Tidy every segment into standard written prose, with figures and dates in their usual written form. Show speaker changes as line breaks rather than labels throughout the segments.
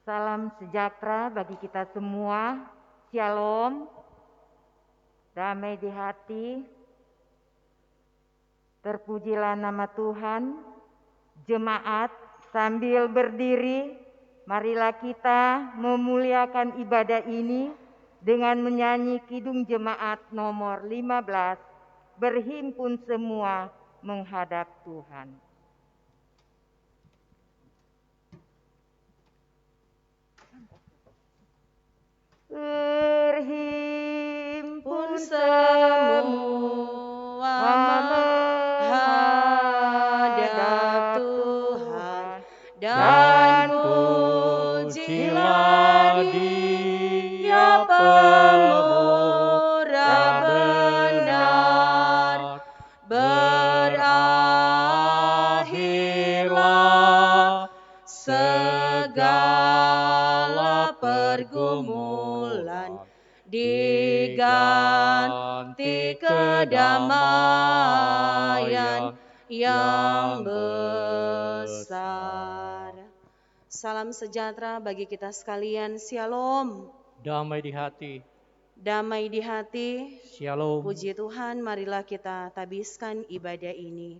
Salam sejahtera bagi kita semua. Shalom, damai di hati. Terpujilah nama Tuhan. Jemaat sambil berdiri, marilah kita memuliakan ibadah ini dengan menyanyi Kidung Jemaat nomor 15. Berhimpun semua menghadap Tuhan. Berhimpun semua menghadap Tuhan, dan pujilah Dia pemurah benar. Berakhirlah segala pergumulan, diganti kedamaian yang besar. Salam sejahtera bagi kita sekalian. Shalom.
Damai di hati.
Damai di hati.
Shalom.
Puji Tuhan, marilah kita tabiskan ibadah ini.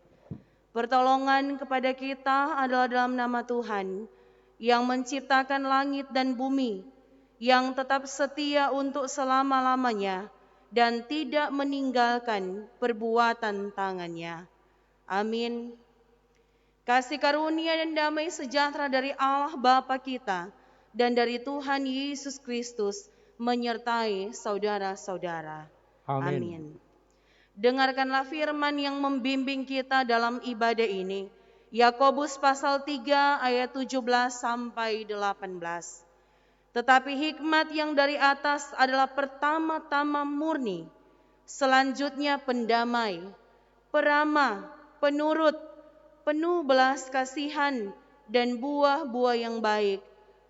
Pertolongan kepada kita adalah dalam nama Tuhan yang menciptakan langit dan bumi, yang tetap setia untuk selama-lamanya dan tidak meninggalkan perbuatan tangannya. Amin. Kasih karunia dan damai sejahtera dari Allah Bapa kita dan dari Tuhan Yesus Kristus menyertai saudara-saudara. Amin. Dengarkanlah firman yang membimbing kita dalam ibadah ini. Yakobus pasal 3 ayat 17 sampai 18. Tetapi hikmat yang dari atas adalah pertama-tama murni, selanjutnya pendamai, peramah, penurut, penuh belas kasihan dan buah-buah yang baik,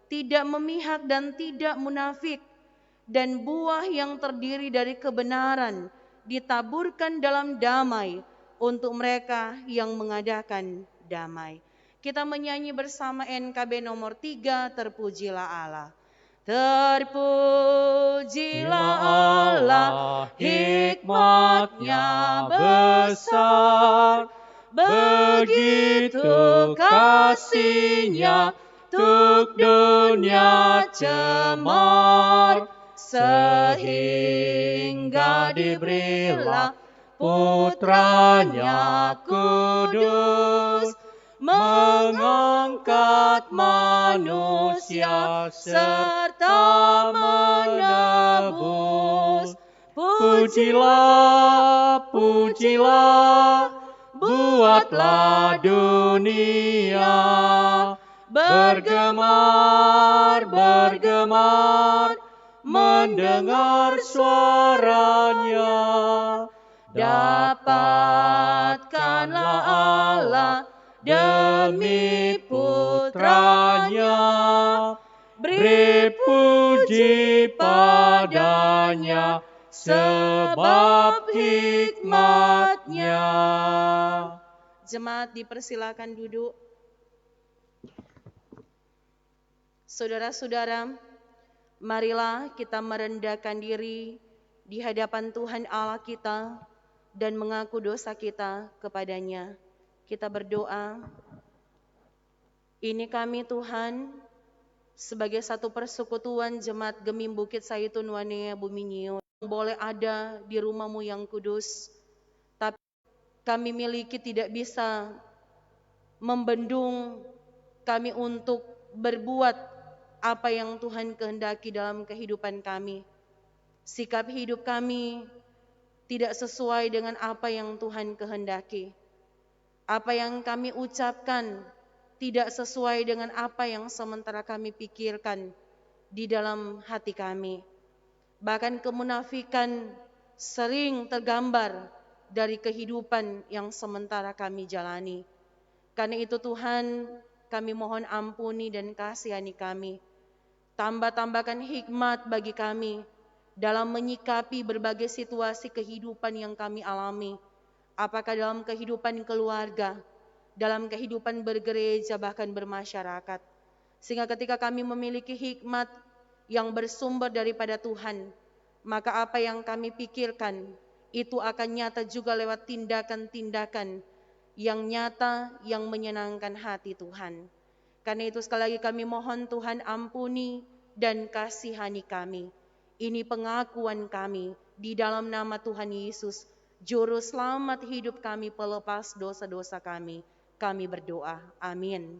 tidak memihak dan tidak munafik, dan buah yang terdiri dari kebenaran ditaburkan dalam damai untuk mereka yang mengadakan damai. Kita menyanyi bersama NKB nomor 3, Terpujilah Allah. Terpujilah Allah, hikmat-Nya besar, begitu kasih-Nya untuk dunia cemar, sehingga diberilah putranya kudus, mengangkat manusia serta menebus. Pujilah, pujilah, buatlah dunia bergemar, bergemar, mendengar suaranya. Dapatkanlah Allah demi putranya, beri puji padanya sebab hikmat-Nya. Jemaat dipersilakan duduk. Saudara-saudara, marilah kita merendahkan diri di hadapan Tuhan Allah kita dan mengaku dosa kita kepadanya. Kita berdoa. Ini kami Tuhan, sebagai satu persekutuan Jemaat Gemim Bukit Saitun Wanea Buminio, yang boleh ada di rumah-Mu yang kudus, tapi kami miliki tidak bisa membendung kami untuk berbuat apa yang Tuhan kehendaki dalam kehidupan kami. Sikap hidup kami tidak sesuai dengan apa yang Tuhan kehendaki. Apa yang kami ucapkan tidak sesuai dengan apa yang sementara kami pikirkan di dalam hati kami. Bahkan kemunafikan sering tergambar dari kehidupan yang sementara kami jalani. Karena itu Tuhan, kami mohon ampuni dan kasihani kami. Tambah-tambahkan hikmat bagi kami dalam menyikapi berbagai situasi kehidupan yang kami alami. Apakah dalam kehidupan keluarga, dalam kehidupan bergereja, bahkan bermasyarakat. Sehingga ketika kami memiliki hikmat yang bersumber daripada Tuhan, maka apa yang kami pikirkan itu akan nyata juga lewat tindakan-tindakan yang nyata, yang menyenangkan hati Tuhan. Karena itu sekali lagi kami mohon Tuhan ampuni dan kasihani kami. Ini pengakuan kami di dalam nama Tuhan Yesus, Juru Selamat hidup kami, pelepas dosa-dosa kami. Kami berdoa, amin.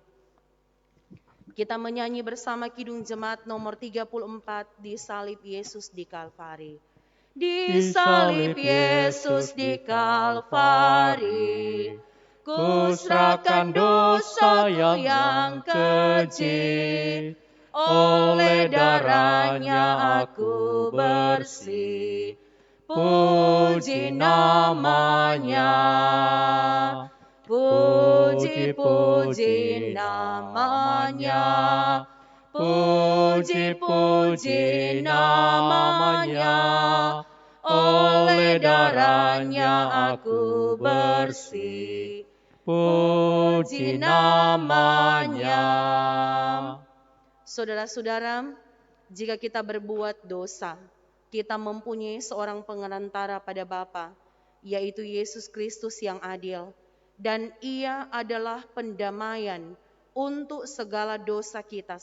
Kita menyanyi bersama Kidung Jemaat nomor 34, Disalib Yesus di Kalvari. Disalib Yesus di Kalvari, ku serahkan dosaku yang keji, oleh darahnya aku bersih, puji namanya, puji-puji namanya, puji-puji namanya, oleh darahnya aku bersih, puji namanya. Saudara-saudara, jika kita berbuat dosa, kita mempunyai seorang pengantara pada Bapa, yaitu Yesus Kristus yang adil. Dan ia adalah pendamaian untuk segala dosa kita,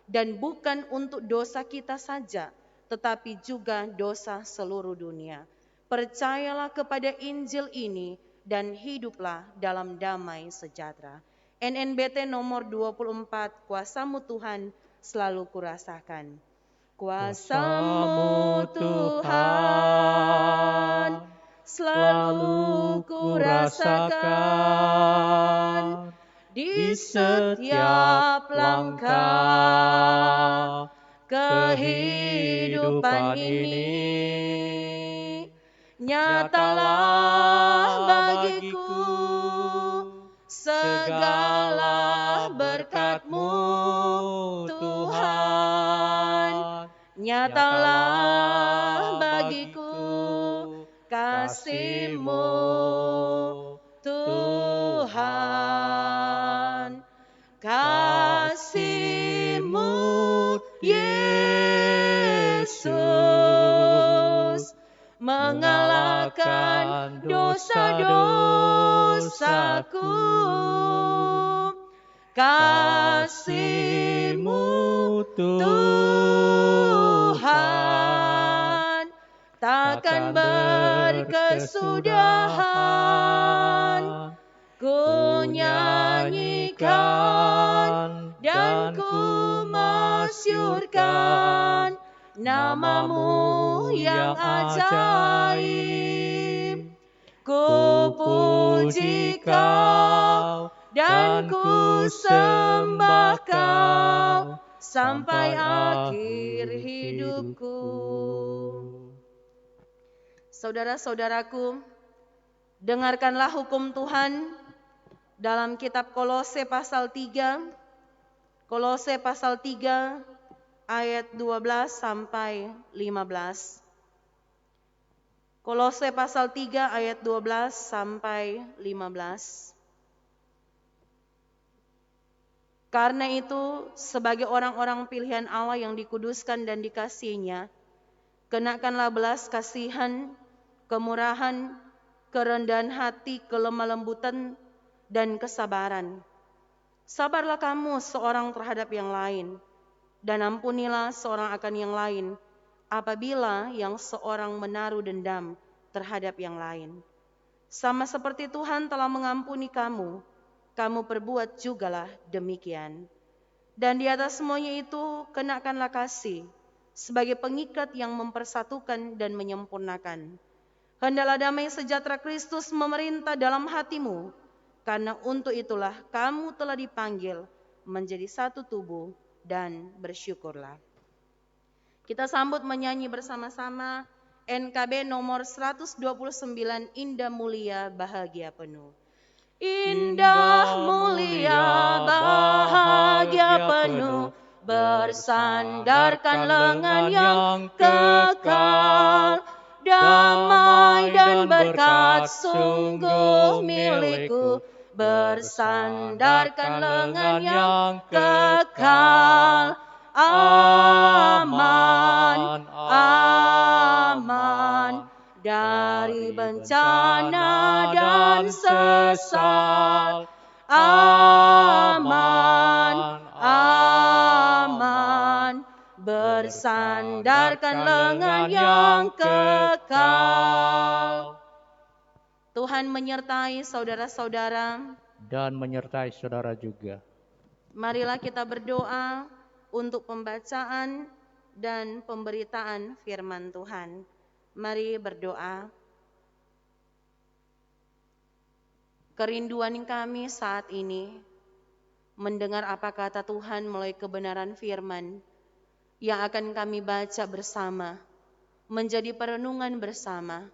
dan bukan untuk dosa kita saja, tetapi juga dosa seluruh dunia. Percayalah kepada Injil ini dan hiduplah dalam damai sejahtera. NNBT nomor 24, kuasa-Mu Tuhan selalu kurasakan. Kuasa-Mu Tuhan selalu kurasakan di setiap langkah kehidupan ini. Nyatalah bagiku segala berkat-Mu Tuhan. Nyatalah bagiku kasih-Mu Tuhan. Kasih-Mu Yesus mengalahkan dosa-dosaku. Kasih-Mu Tuhan takkan berkesudahan. Ku nyanyikan dan ku masyurkan nama-Mu yang ajaib. Ku puji Kau dan ku sembah Kau sampai akhir hidupku. Saudara-saudaraku, dengarkanlah hukum Tuhan dalam kitab Kolose pasal 3. Kolose pasal 3 ayat 12 sampai 15. Kolose pasal 3 ayat 12 sampai 15. Karena itu, sebagai orang-orang pilihan Allah yang dikuduskan dan dikasihinya, kenakanlah belas kasihan, kemurahan, kerendahan hati, kelemah lembutan, dan kesabaran. Sabarlah kamu seorang terhadap yang lain, dan ampunilah seorang akan yang lain, apabila yang seorang menaruh dendam terhadap yang lain. Sama seperti Tuhan telah mengampuni kamu, kamu perbuat jugalah demikian. Dan di atas semuanya itu, kenakanlah kasih sebagai pengikat yang mempersatukan dan menyempurnakan. Hendaklah damai sejahtera Kristus memerintah dalam hatimu, karena untuk itulah kamu telah dipanggil menjadi satu tubuh, dan bersyukurlah. Kita sambut menyanyi bersama-sama NKB nomor 129, Indah Mulia Bahagia Penuh. Indah mulia bahagia penuh, bersandarkan lengan yang kekal. Damai dan berkat sungguh milikku, bersandarkan lengan yang kekal. Aman, aman dari bencana dan sesal. Aman, aman bersandarkan lengan yang kekal. Tuhan menyertai saudara-saudara
dan menyertai saudara juga.
Marilah kita berdoa untuk pembacaan dan pemberitaan firman Tuhan. Mari berdoa. Kerinduan kami saat ini mendengar apa kata Tuhan melalui kebenaran firman yang akan kami baca bersama, menjadi perenungan bersama.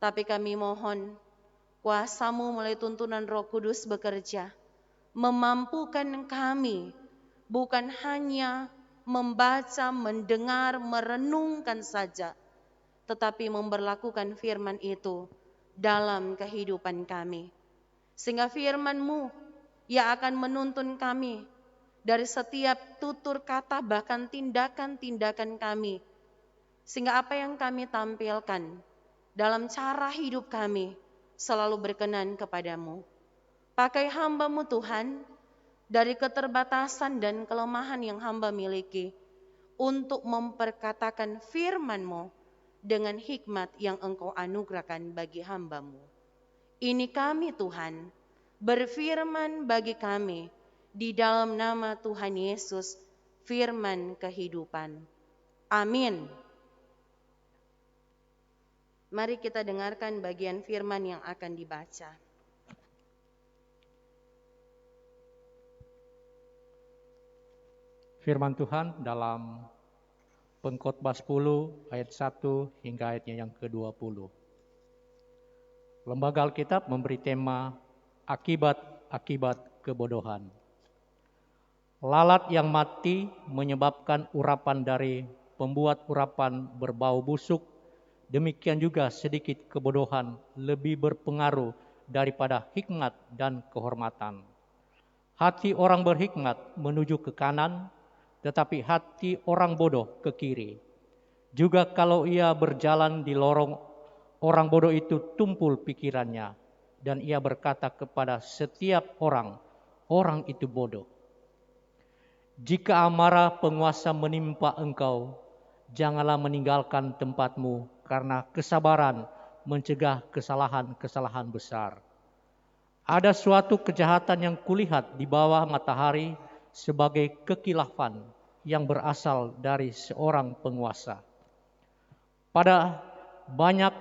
Tapi kami mohon kuasa-Mu melalui tuntunan Roh Kudus bekerja, memampukan kami bukan hanya membaca, mendengar, merenungkan saja, tetapi memberlakukan firman itu dalam kehidupan kami. Sehingga firman-Mu yang akan menuntun kami dari setiap tutur kata bahkan tindakan-tindakan kami. Sehingga apa yang kami tampilkan dalam cara hidup kami selalu berkenan kepadamu. Pakai hamba-Mu Tuhan dari keterbatasan dan kelemahan yang hamba miliki untuk memperkatakan firman-Mu dengan hikmat yang Engkau anugerahkan bagi hamba-Mu. Ini kami Tuhan, berfirman bagi kami di dalam nama Tuhan Yesus, firman kehidupan. Amin. Mari kita dengarkan bagian firman yang akan dibaca.
Firman Tuhan dalam Pengkhotbah 10 ayat 1 hingga ayatnya yang ke-20. Lembaga Alkitab memberi tema akibat-akibat kebodohan. Lalat yang mati menyebabkan urapan dari pembuat urapan berbau busuk. Demikian juga sedikit kebodohan lebih berpengaruh daripada hikmat dan kehormatan. Hati orang berhikmat menuju ke kanan, tetapi hati orang bodoh ke kiri. Juga kalau ia berjalan di lorong, orang bodoh itu tumpul pikirannya, dan ia berkata kepada setiap orang, orang itu bodoh. Jika amarah penguasa menimpa engkau, janganlah meninggalkan tempatmu, karena kesabaran mencegah kesalahan-kesalahan besar. Ada suatu kejahatan yang kulihat di bawah matahari sebagai kekilafan yang berasal dari seorang penguasa. Pada banyak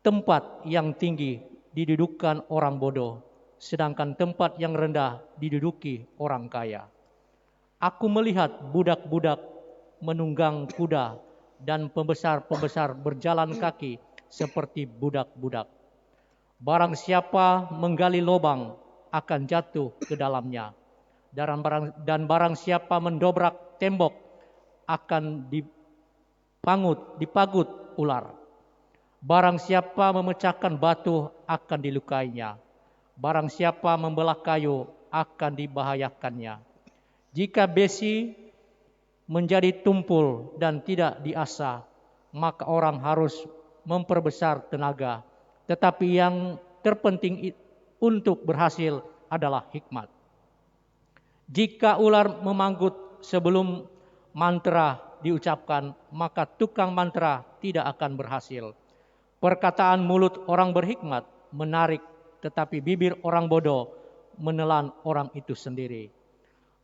tempat yang tinggi didudukan orang bodoh, sedangkan tempat yang rendah diduduki orang kaya. Aku melihat budak-budak menunggang kuda dan pembesar-pembesar berjalan kaki seperti budak-budak. Barang siapa menggali lubang akan jatuh ke dalamnya, dan barang siapa mendobrak tembok akan dipagut ular. Barang siapa memecahkan batu akan dilukainya. Barang siapa membelah kayu akan dibahayakannya. Jika besi menjadi tumpul dan tidak diasah, maka orang harus memperbesar tenaga. Tetapi yang terpenting untuk berhasil adalah hikmat. Jika ular memanggut sebelum mantra diucapkan, maka tukang mantra tidak akan berhasil. Perkataan mulut orang berhikmat menarik, tetapi bibir orang bodoh menelan orang itu sendiri.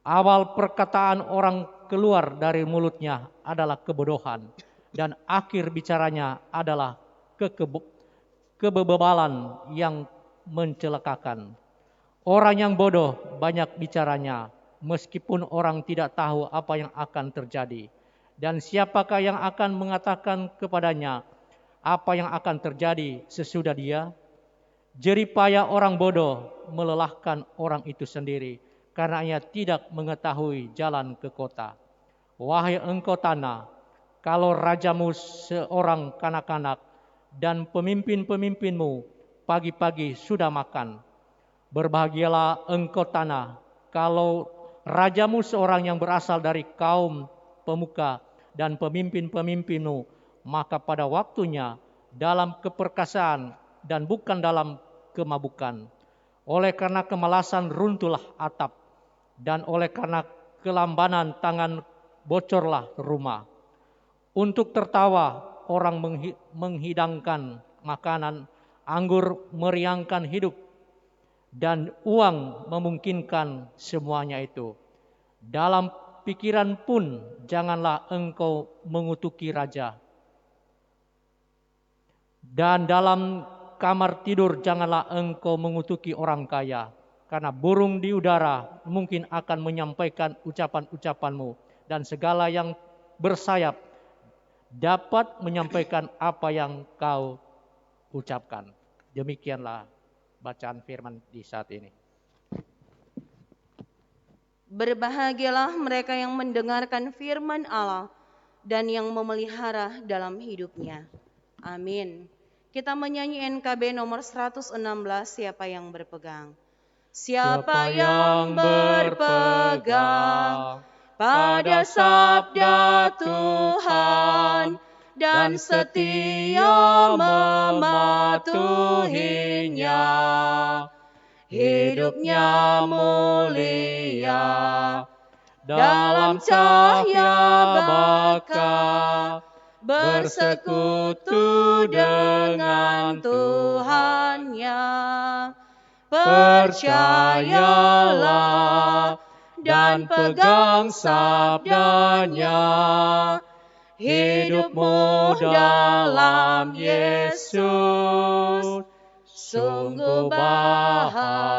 Awal perkataan orang keluar dari mulutnya adalah kebodohan, dan akhir bicaranya adalah kebebalan yang mencelakakan. Orang yang bodoh banyak bicaranya, meskipun orang tidak tahu apa yang akan terjadi. Dan siapakah yang akan mengatakan kepadanya apa yang akan terjadi sesudah dia? Jeripaya orang bodoh melelahkan orang itu sendiri, karena ia tidak mengetahui jalan ke kota. Wahai engkau tanah, kalau rajamu seorang kanak-kanak dan pemimpin-pemimpinmu pagi-pagi sudah makan, Berbahagialah engkau tanah, kalau rajamu seorang yang berasal dari kaum pemuka dan pemimpin-pemimpinmu, maka pada waktunya dalam keperkasaan dan bukan dalam kemabukan. Oleh karena kemalasan runtuhlah atap, dan oleh karena kelambanan tangan bocorlah rumah. Untuk tertawa orang menghidangkan makanan, anggur meriangkan hidup, dan uang memungkinkan semuanya itu. Dalam pikiran pun janganlah engkau mengutuki raja. Dan dalam kamar tidur janganlah engkau mengutuki orang kaya. Karena burung di udara mungkin akan menyampaikan ucapan-ucapanmu. Dan segala yang bersayap dapat menyampaikan apa yang kau ucapkan. Demikianlah bacaan firman di saat ini.
Berbahagialah mereka yang mendengarkan firman Allah dan yang memelihara dalam hidupnya. Amin. Kita menyanyi NKB nomor 116, siapa yang berpegang? Siapa yang berpegang pada sabda Tuhan dan setia mematuhinya, hidupnya mulia dalam cahaya baka, bersekutu dengan Tuhannya. Percayalah dan pegang sabdanya, hidupmu dalam Yesus sungguh bahagia.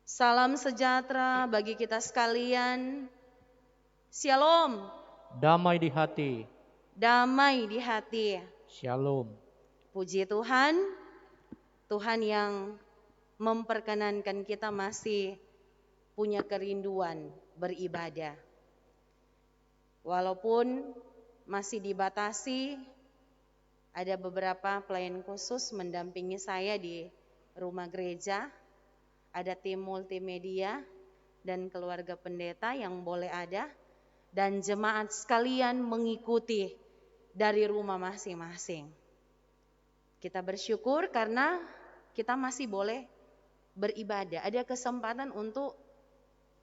Salam sejahtera bagi kita sekalian. Shalom.
Damai di hati.
Damai di hati.
Shalom.
Puji Tuhan, Tuhan yang memperkenankan kita masih punya kerinduan beribadah. Walaupun masih dibatasi, ada beberapa pelayan khusus mendampingi saya di rumah gereja, ada tim multimedia dan keluarga pendeta yang boleh ada, dan jemaat sekalian mengikuti dari rumah masing-masing. Kita bersyukur karena kita masih boleh beribadah, ada kesempatan untuk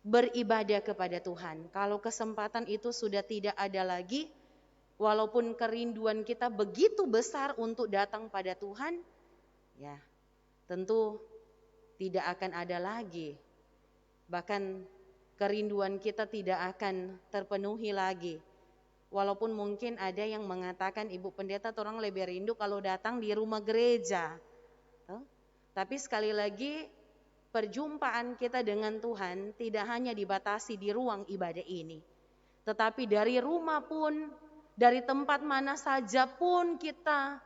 beribadah kepada Tuhan. Kalau kesempatan itu sudah tidak ada lagi, walaupun kerinduan kita begitu besar untuk datang pada Tuhan, ya tentu tidak akan ada lagi. Bahkan kerinduan kita tidak akan terpenuhi lagi. Walaupun mungkin ada yang mengatakan, Ibu Pendeta, orang lebih rindu kalau datang di rumah gereja. Tapi sekali lagi, perjumpaan kita dengan Tuhan tidak hanya dibatasi di ruang ibadah ini. Tetapi dari rumah pun, dari tempat mana saja pun kita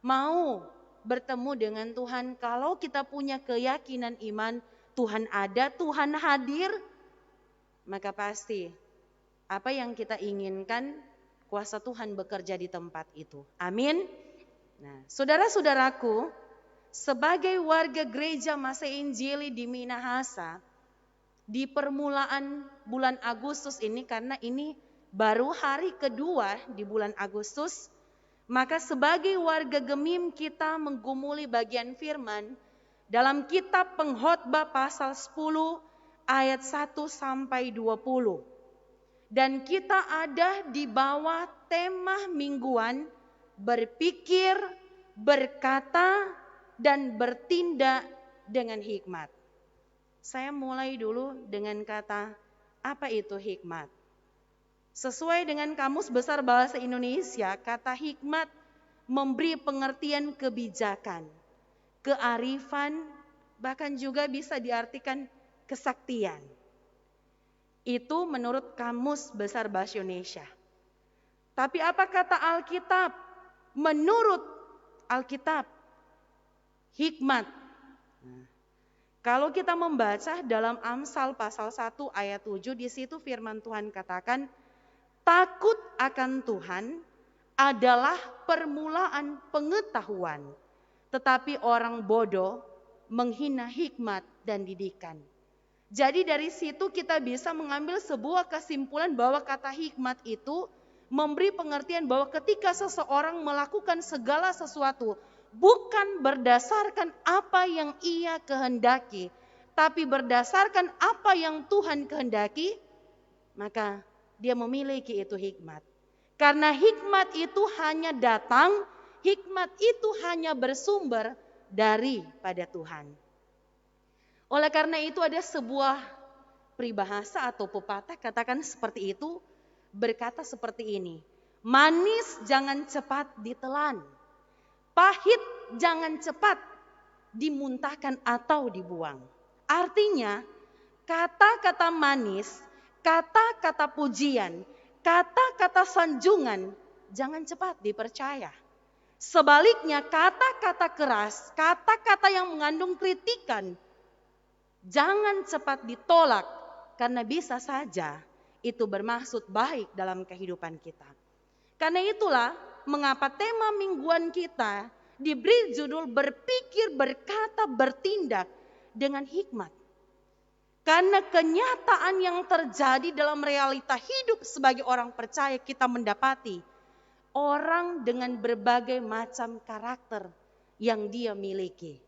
mau bertemu dengan Tuhan. Kalau kita punya keyakinan iman, Tuhan ada, Tuhan hadir, maka pasti apa yang kita inginkan, kuasa Tuhan bekerja di tempat itu. Amin. Nah, saudara-saudaraku, sebagai warga gereja Masa Injili di Minahasa, di permulaan bulan Agustus ini, karena ini baru hari kedua di bulan Agustus, maka sebagai warga Gemim kita menggumuli bagian firman dalam kitab Pengkhotbah pasal 10 ayat 1 sampai 20. Dan kita ada di bawah tema mingguan berpikir, berkata, dan bertindak dengan hikmat. Saya mulai dulu dengan kata, apa itu hikmat? Sesuai dengan Kamus Besar Bahasa Indonesia, kata hikmat memberi pengertian kebijakan, kearifan, bahkan juga bisa diartikan kesaktian. Itu menurut Kamus Besar Bahasa Indonesia. Tapi apa kata Alkitab? Menurut Alkitab, hikmat. Kalau kita membaca dalam Amsal pasal 1 ayat 7, di situ firman Tuhan katakan, takut akan Tuhan adalah permulaan pengetahuan, tetapi orang bodoh menghina hikmat dan didikan. Jadi dari situ kita bisa mengambil sebuah kesimpulan bahwa kata hikmat itu memberi pengertian bahwa ketika seseorang melakukan segala sesuatu bukan berdasarkan apa yang ia kehendaki, tapi berdasarkan apa yang Tuhan kehendaki, maka dia memiliki itu hikmat. Karena hikmat itu hanya datang, hikmat itu hanya bersumber daripada Tuhan. Oleh karena itu ada sebuah peribahasa atau pepatah katakan seperti itu, berkata seperti ini. Manis jangan cepat ditelan, pahit jangan cepat dimuntahkan atau dibuang. Artinya kata-kata manis, kata-kata pujian, kata-kata sanjungan jangan cepat dipercaya. Sebaliknya kata-kata keras, kata-kata yang mengandung kritikan, jangan cepat ditolak karena bisa saja itu bermaksud baik dalam kehidupan kita. Karena itulah mengapa tema mingguan kita diberi judul berpikir, berkata, bertindak dengan hikmat. Karena kenyataan yang terjadi dalam realita hidup sebagai orang percaya kita mendapati orang dengan berbagai macam karakter yang dia miliki.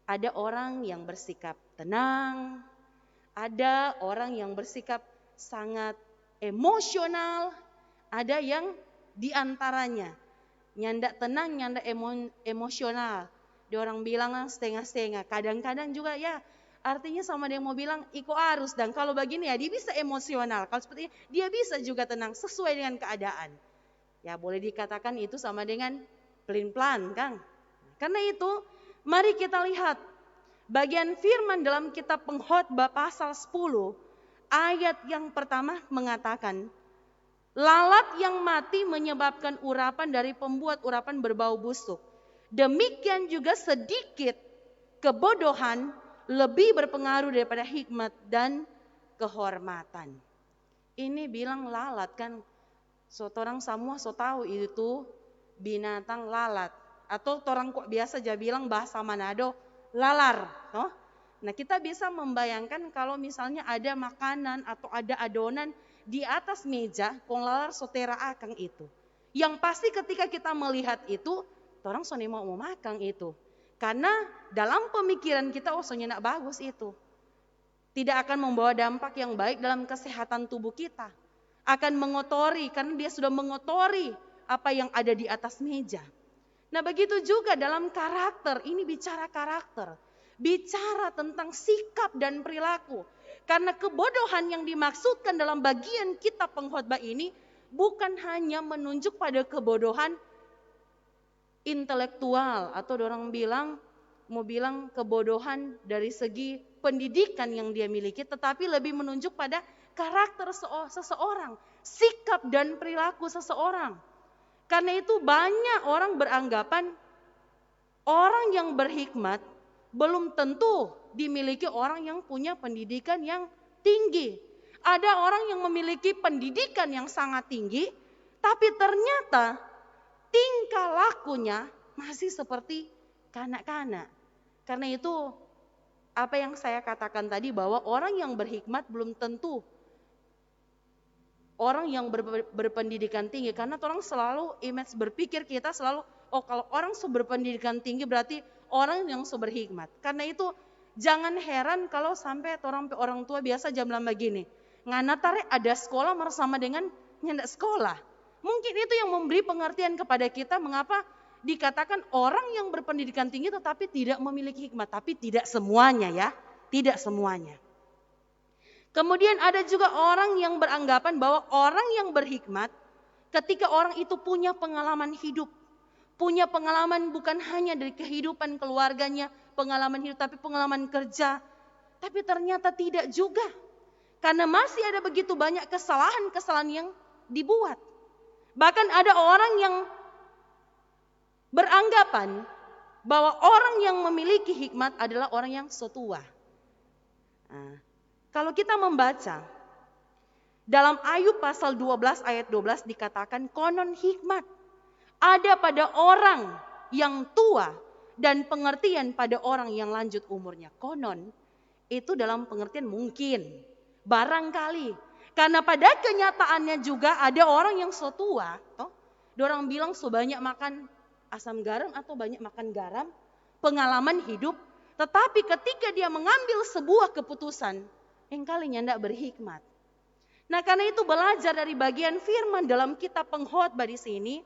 Ada orang yang bersikap tenang, ada orang yang bersikap sangat emosional, ada yang diantaranya nyandak tenang, nyandak emosional. Dia orang bilang setengah-setengah, kadang-kadang juga ya artinya sama dia mau bilang ikut arus, dan kalau begini ya dia bisa emosional, kalau seperti ini dia bisa juga tenang sesuai dengan keadaan. Ya boleh dikatakan itu sama dengan pelin-pelan, Kang. Karena itu mari kita lihat bagian firman dalam kitab Pengkhotbah pasal 10 ayat yang pertama mengatakan, lalat yang mati menyebabkan urapan dari pembuat urapan berbau busuk. Demikian juga sedikit kebodohan lebih berpengaruh daripada hikmat dan kehormatan. Ini bilang lalat kan, orang semua tahu itu binatang lalat. Atau orang kok biasa aja bilang bahasa Manado, lalar. No? Nah kita bisa membayangkan kalau misalnya ada makanan atau ada adonan di atas meja, kong lalar sotera akang itu. Yang pasti ketika kita melihat itu, orang sone mau makan itu. Karena dalam pemikiran kita, soalnya nak bagus itu. Tidak akan membawa dampak yang baik dalam kesehatan tubuh kita. Akan mengotori, karena dia sudah mengotori apa yang ada di atas meja. Nah begitu juga dalam karakter, ini bicara karakter. Bicara tentang sikap dan perilaku. Karena kebodohan yang dimaksudkan dalam bagian kitab Pengkhotbah ini bukan hanya menunjuk pada kebodohan intelektual atau orang mau bilang kebodohan dari segi pendidikan yang dia miliki, tetapi lebih menunjuk pada karakter seseorang, sikap dan perilaku seseorang. Karena itu banyak orang beranggapan orang yang berhikmat belum tentu dimiliki orang yang punya pendidikan yang tinggi. Ada orang yang memiliki pendidikan yang sangat tinggi, tapi ternyata tingkah lakunya masih seperti kanak-kanak. Karena itu apa yang saya katakan tadi bahwa orang yang berhikmat belum tentu orang yang berpendidikan tinggi. Karena orang selalu image berpikir kita selalu, kalau orang berpendidikan tinggi berarti orang yang berhikmat. Karena itu jangan heran kalau sampai orang tua biasa jam lama begini. Ngana tarik ada sekolah bersama dengan nyandak sekolah. Mungkin itu yang memberi pengertian kepada kita mengapa dikatakan orang yang berpendidikan tinggi tetapi tidak memiliki hikmat. Tapi tidak semuanya ya, tidak semuanya. Kemudian ada juga orang yang beranggapan bahwa orang yang berhikmat ketika orang itu punya pengalaman hidup. Punya pengalaman bukan hanya dari kehidupan keluarganya, pengalaman hidup tapi pengalaman kerja. Tapi ternyata tidak juga. Karena masih ada begitu banyak kesalahan-kesalahan yang dibuat. Bahkan ada orang yang beranggapan bahwa orang yang memiliki hikmat adalah orang yang tua. Nah, kalau kita membaca dalam Ayub pasal 12 ayat 12 dikatakan konon hikmat ada pada orang yang tua dan pengertian pada orang yang lanjut umurnya. Konon itu dalam pengertian mungkin, barangkali. Karena pada kenyataannya juga ada orang yang so tua, orang bilang so banyak makan asam garam atau banyak makan garam, pengalaman hidup, tetapi ketika dia mengambil sebuah keputusan, engkalinya tidak berhikmat. Nah, karena itu belajar dari bagian firman dalam kitab pengkhotbah di sini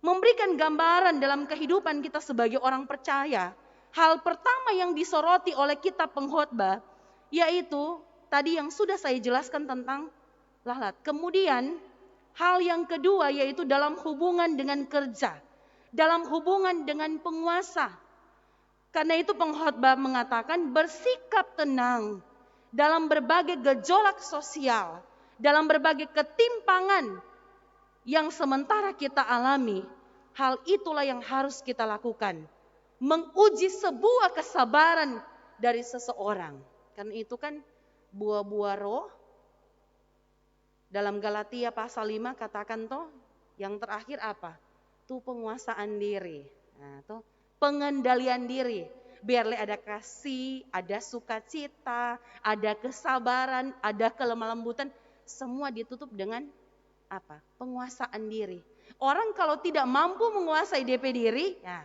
memberikan gambaran dalam kehidupan kita sebagai orang percaya. Hal pertama yang disoroti oleh kitab pengkhotbah yaitu tadi yang sudah saya jelaskan tentang lalat. Kemudian hal yang kedua yaitu dalam hubungan dengan kerja, dalam hubungan dengan penguasa. Karena itu pengkhotbah mengatakan bersikap tenang dalam berbagai gejolak sosial, dalam berbagai ketimpangan yang sementara kita alami. Hal itulah yang harus kita lakukan. Menguji sebuah kesabaran dari seseorang. Karena itu kan buah-buah roh. Dalam Galatia pasal 5 katakan toh yang terakhir apa? Tuh penguasaan diri. Nah, tuh pengendalian diri. Biarlah ada kasih, ada sukacita, ada kesabaran, ada kelemah lembutan. Semua ditutup dengan apa? Penguasaan diri. Orang kalau tidak mampu menguasai DP diri, ya,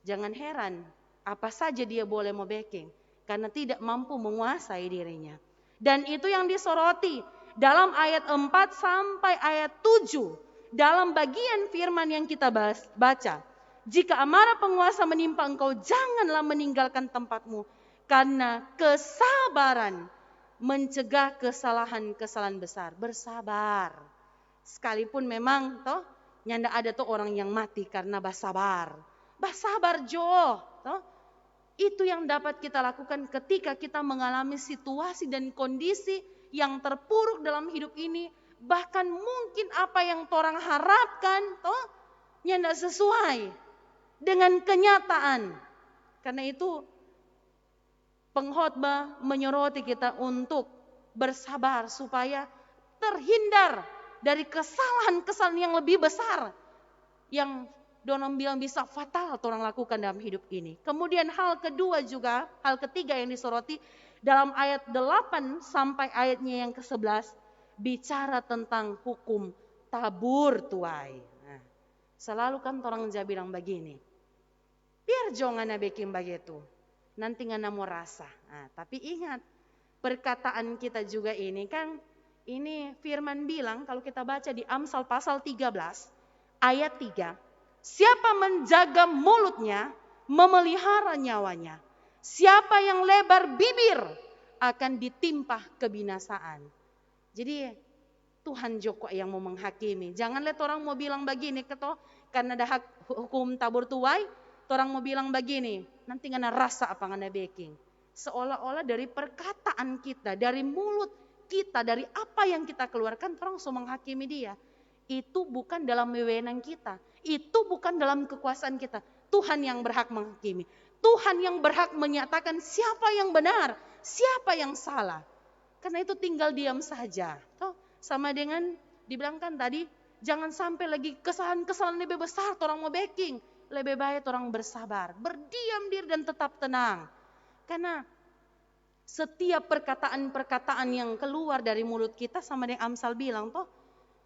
jangan heran apa saja dia boleh mau backing. Karena tidak mampu menguasai dirinya. Dan itu yang disoroti dalam ayat 4 sampai ayat 7. Dalam bagian firman yang kita baca. Jika amarah penguasa menimpa engkau, janganlah meninggalkan tempatmu. Karena kesabaran mencegah kesalahan-kesalahan besar. Bersabar. Sekalipun memang toh nyanda ada tuh orang yang mati karena bersabar. Bersabar jo. Toh, itu yang dapat kita lakukan ketika kita mengalami situasi dan kondisi yang terpuruk dalam hidup ini. Bahkan mungkin apa yang orang harapkan toh nyanda sesuai dengan kenyataan. Karena itu pengkhotbah menyoroti kita untuk bersabar supaya terhindar dari kesalahan-kesalahan yang lebih besar yang Donom bilang bisa fatal orang lakukan dalam hidup ini. Kemudian hal kedua juga, hal ketiga yang disoroti dalam ayat 8 sampai ayatnya yang ke-11 bicara tentang hukum tabur tuai. Nah, selalu kan orang Jawa bilang begini, biar jangan bikin begitu, nanti ngana mau rasa. Nah, tapi ingat perkataan kita juga ini kan, ini firman bilang kalau kita baca di Amsal pasal 13 ayat 3, siapa menjaga mulutnya memelihara nyawanya, siapa yang lebar bibir akan ditimpa kebinasaan. Jadi Tuhan Joko yang mau menghakimi. Jangan lihat orang mau bilang begini keto karena ada hak hukum tabur tuai, orang mau bilang begini, nanti ngana rasa apa ngana baking. Seolah-olah dari perkataan kita, dari mulut kita, dari apa yang kita keluarkan, orang so menghakimi dia. Itu bukan dalam wewenang kita. Itu bukan dalam kekuasaan kita. Tuhan yang berhak menghakimi. Tuhan yang berhak menyatakan siapa yang benar, siapa yang salah. Karena itu tinggal diam saja. Toh, sama dengan dibilangkan tadi, jangan sampai lagi kesalahan-kesalahan lebih besar orang mau backing. Lebih baik orang bersabar, berdiam diri dan tetap tenang. Karena setiap perkataan-perkataan yang keluar dari mulut kita sama dengan Amsal bilang toh,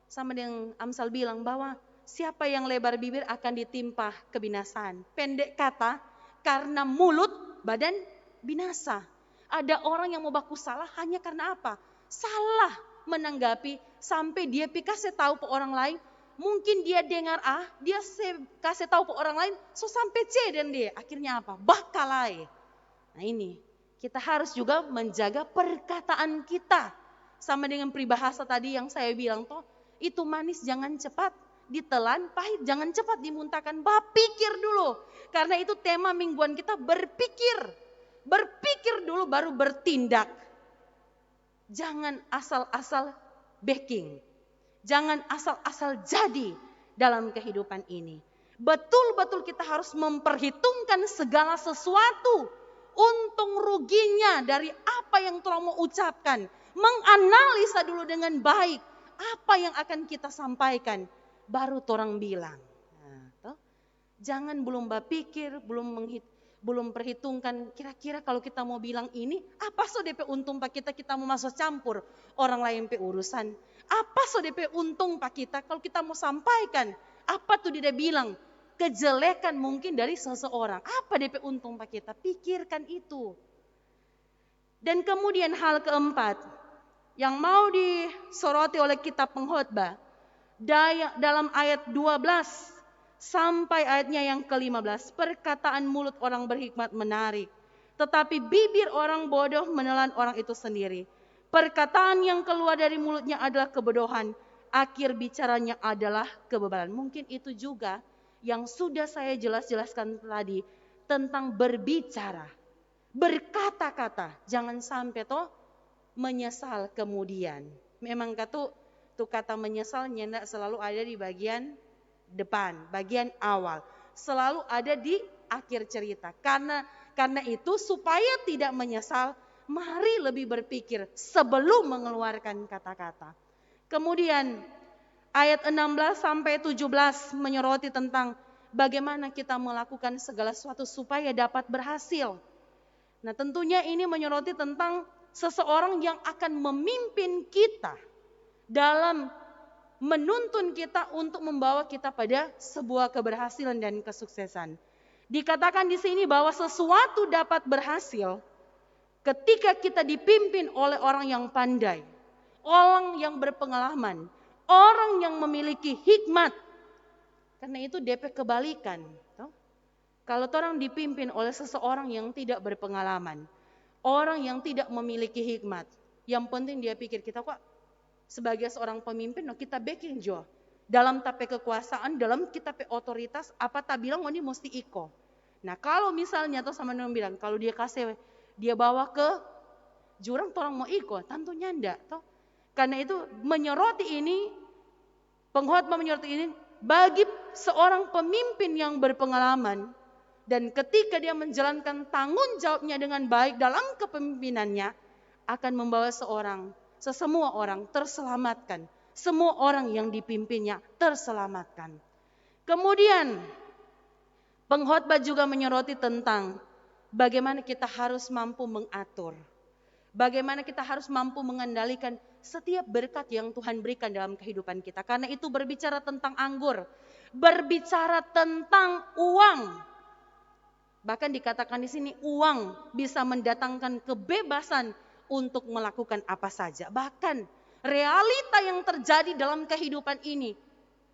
sama dengan Amsal bilang bahwa siapa yang lebar bibir akan ditimpa kebinasaan. Pendek kata, karena mulut badan binasa. Ada orang yang mau baku salah hanya karena apa? Salah menanggapi sampai dia kasih tahu ke orang lain. Mungkin dia dengar A, dia kasih tahu ke orang lain, so sampai C dan D. Akhirnya apa? Bakalai. Nah ini, kita harus juga menjaga perkataan kita. Sama dengan peribahasa tadi yang saya bilang toh, itu manis jangan cepat ditelan, pahit jangan cepat dimuntahkan. Pikir dulu. Karena itu tema mingguan kita berpikir. Berpikir dulu baru bertindak. Jangan asal-asal backing. Jangan asal-asal jadi dalam kehidupan ini. Betul-betul kita harus memperhitungkan segala sesuatu. Untung ruginya dari apa yang Tuhan mau ucapkan. Menganalisa dulu dengan baik. Apa yang akan kita sampaikan. Baru orang bilang. Jangan belum berpikir, belum perhitungkan kira-kira kalau kita mau bilang ini, apa so DP untung pak kita mau masuk campur orang lain pe urusan. Apa so DP untung pak kita kalau kita mau sampaikan, apa tuh dia bilang, kejelekan mungkin dari seseorang. Apa DP untung pak kita, pikirkan itu. Dan kemudian hal keempat, yang mau disoroti oleh kitab pengkhotbah, dalam ayat 12 sampai ayatnya yang ke-15, perkataan mulut orang berhikmat menarik, tetapi bibir orang bodoh menelan orang itu sendiri. Perkataan yang keluar dari mulutnya adalah kebodohan, akhir bicaranya adalah kebebalan. Mungkin itu juga yang sudah saya jelaskan tadi tentang berbicara, berkata-kata, jangan sampai toh menyesal kemudian. Memang tuh kata menyesal nyendak selalu ada di bagian depan, bagian awal, selalu ada di akhir cerita. Karena itu supaya tidak menyesal, mari lebih berpikir sebelum mengeluarkan kata-kata. Kemudian ayat 16 sampai 17 menyoroti tentang bagaimana kita melakukan segala sesuatu supaya dapat berhasil. Nah, tentunya ini menyoroti tentang seseorang yang akan memimpin kita dalam menuntun kita untuk membawa kita pada sebuah keberhasilan dan kesuksesan. Dikatakan di sini bahwa sesuatu dapat berhasil ketika kita dipimpin oleh orang yang pandai, orang yang berpengalaman, orang yang memiliki hikmat. Karena itu DP kebalikan. Kalau orang dipimpin oleh seseorang yang tidak berpengalaman, orang yang tidak memiliki hikmat, yang penting dia pikir kita kok sebagai seorang pemimpin, kita backing jo. Dalam tape kekuasaan, dalam kita pe otoritas, apa tak bilang ini mesti iko. Nah kalau misalnya tuh sama orang bilang, kalau dia dia bawa ke jurang, orang mau iko, tentunya enggak. Toh. Karena itu menyoroti ini, pengkhotbah menyoroti ini, bagi seorang pemimpin yang berpengalaman, dan ketika dia menjalankan tanggung jawabnya dengan baik dalam kepemimpinannya, akan membawa sesemua orang terselamatkan. Semua orang yang dipimpinnya terselamatkan. Kemudian pengkhotbah juga menyoroti tentang bagaimana kita harus mampu mengatur. Bagaimana kita harus mampu mengendalikan setiap berkat yang Tuhan berikan dalam kehidupan kita. Karena itu berbicara tentang anggur. Berbicara tentang uang. Bahkan dikatakan di sini uang bisa mendatangkan kebebasan untuk melakukan apa saja. Bahkan realita yang terjadi dalam kehidupan ini,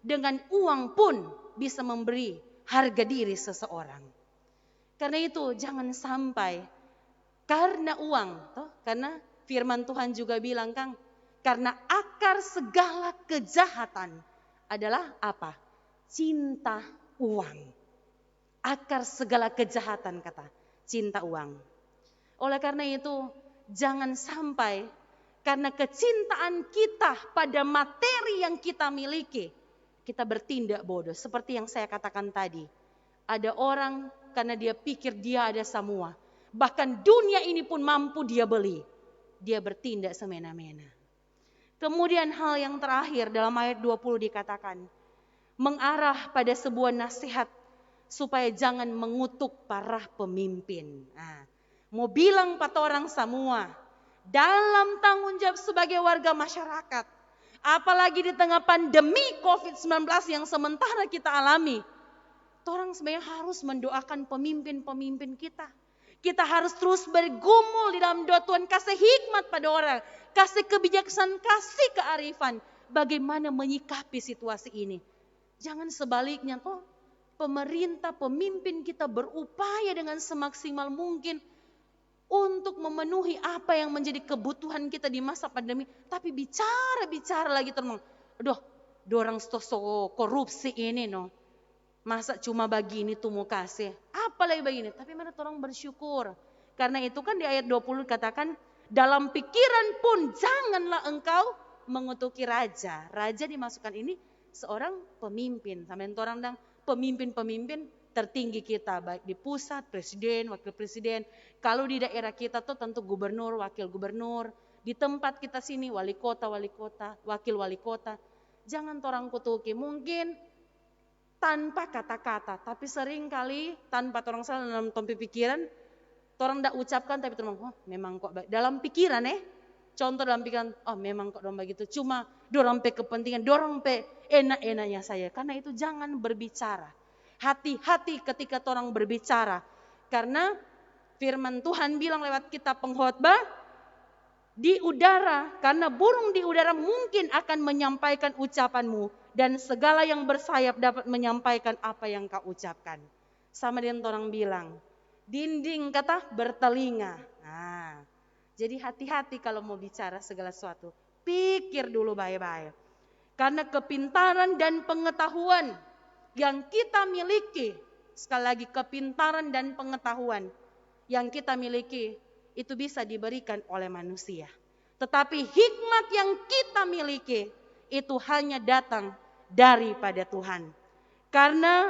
dengan uang pun bisa memberi harga diri seseorang. Karena itu jangan sampai karena uang, karena firman Tuhan juga bilang Kang, karena akar segala kejahatan adalah apa? Cinta uang. Akar segala kejahatan kata, cinta uang. Oleh karena itu jangan sampai karena kecintaan kita pada materi yang kita miliki, kita bertindak bodoh. Seperti yang saya katakan tadi. Ada orang karena dia pikir dia ada semua. Bahkan dunia ini pun mampu dia beli. Dia bertindak semena-mena. Kemudian hal yang terakhir dalam ayat 20 dikatakan. Mengarah pada sebuah nasihat supaya jangan mengutuk para pemimpin. Nah, mau bilang pada orang semua, dalam tanggung jawab sebagai warga masyarakat, apalagi di tengah pandemi COVID-19 yang sementara kita alami, orang sebenarnya harus mendoakan pemimpin-pemimpin kita. Kita harus terus bergumul di dalam doa Tuhan, kasih hikmat pada orang, kasih kebijaksanaan, kasih kearifan, bagaimana menyikapi situasi ini. Jangan sebaliknya toh, pemerintah, pemimpin kita berupaya dengan semaksimal mungkin untuk memenuhi apa yang menjadi kebutuhan kita di masa pandemi. Tapi bicara lagi teman. Aduh, dorang so korupsi ini no. Masa cuma begini tuh mau kasih. Apalagi begini. Tapi mana orang bersyukur. Karena itu kan di ayat 20 katakan, dalam pikiran pun janganlah engkau mengutuki raja. Raja dimasukkan ini seorang pemimpin. Sampai orang dang pemimpin-pemimpin tertinggi kita, baik di pusat, presiden, wakil presiden. Kalau di daerah kita tuh tentu gubernur, wakil gubernur. Di tempat kita sini wali kota, wakil wali kota. Jangan orang kutuki. Mungkin tanpa kata-kata, tapi seringkali tanpa orang salah dalam tompi pikiran, orang tidak ucapkan tapi orang, oh memang kok baik. Dalam pikiran contoh dalam pikiran, oh memang kok dong begitu. Cuma dorang pe kepentingan, dorang pe enak-enaknya saya. Karena itu jangan berbicara. Hati-hati ketika orang berbicara. Karena firman Tuhan bilang lewat kitab Pengkhotbah, di udara, karena burung di udara mungkin akan menyampaikan ucapanmu. Dan segala yang bersayap dapat menyampaikan apa yang kau ucapkan. Sama dengan orang bilang, dinding kata bertelinga. Nah, jadi hati-hati kalau mau bicara segala sesuatu. Pikir dulu baik-baik. Karena kepintaran dan pengetahuan yang kita miliki, sekali lagi kepintaran dan pengetahuan yang kita miliki, itu bisa diberikan oleh manusia. Tetapi hikmat yang kita miliki itu hanya datang daripada Tuhan. Karena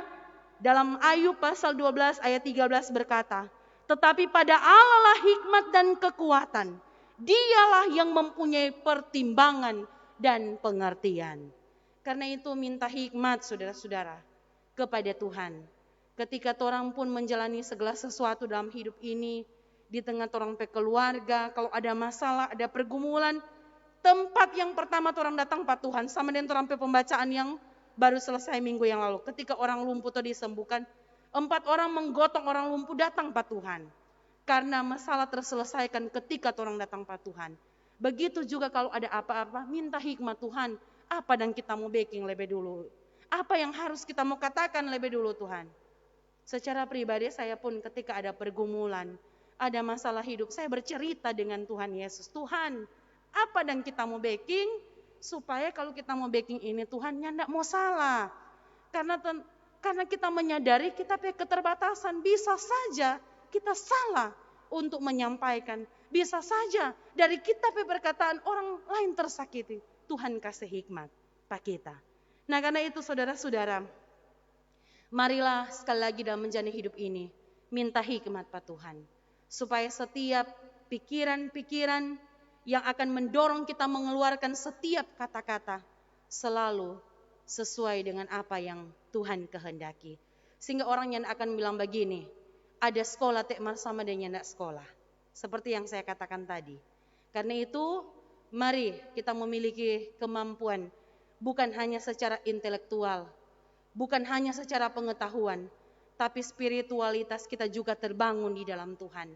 dalam Ayub pasal 12 ayat 13 berkata, tetapi pada Allah lah hikmat dan kekuatan. Dialah yang mempunyai pertimbangan dan pengertian. Karena itu minta hikmat saudara-saudara kepada Tuhan. Ketika orang pun menjalani segala sesuatu dalam hidup ini, di tengah orang pe keluarga, kalau ada masalah, ada pergumulan, tempat yang pertama orang datang Pak Tuhan. Sama dengan orang pe pembacaan yang baru selesai minggu yang lalu. Ketika orang lumpuh itu disembuhkan, 4 orang menggotong orang lumpuh datang Pak Tuhan. Karena masalah terselesaikan ketika orang datang Pak Tuhan. Begitu juga kalau ada apa-apa, minta hikmat Tuhan. Apa dan kita mau baking lebih dulu. Apa yang harus kita mau katakan lebih dulu Tuhan. Secara pribadi saya pun ketika ada pergumulan, ada masalah hidup, saya bercerita dengan Tuhan Yesus. Tuhan, apa dan kita mau baking supaya kalau kita mau baking ini Tuhan tidak mau salah. Karena kita menyadari kita punya keterbatasan, bisa saja kita salah untuk menyampaikan. Bisa saja dari kita punya perkataan orang lain tersakiti. Tuhan kasih hikmat Pak kita. Nah karena itu saudara-saudara, marilah sekali lagi dalam menjalani hidup ini, minta hikmat Pak Tuhan. Supaya setiap pikiran-pikiran yang akan mendorong kita mengeluarkan setiap kata-kata selalu sesuai dengan apa yang Tuhan kehendaki. Sehingga orang yang akan bilang begini, ada sekolah tekmar sama dengan tidak sekolah. Seperti yang saya katakan tadi. Karena itu mari kita memiliki kemampuan bukan hanya secara intelektual, bukan hanya secara pengetahuan, tapi spiritualitas kita juga terbangun di dalam Tuhan.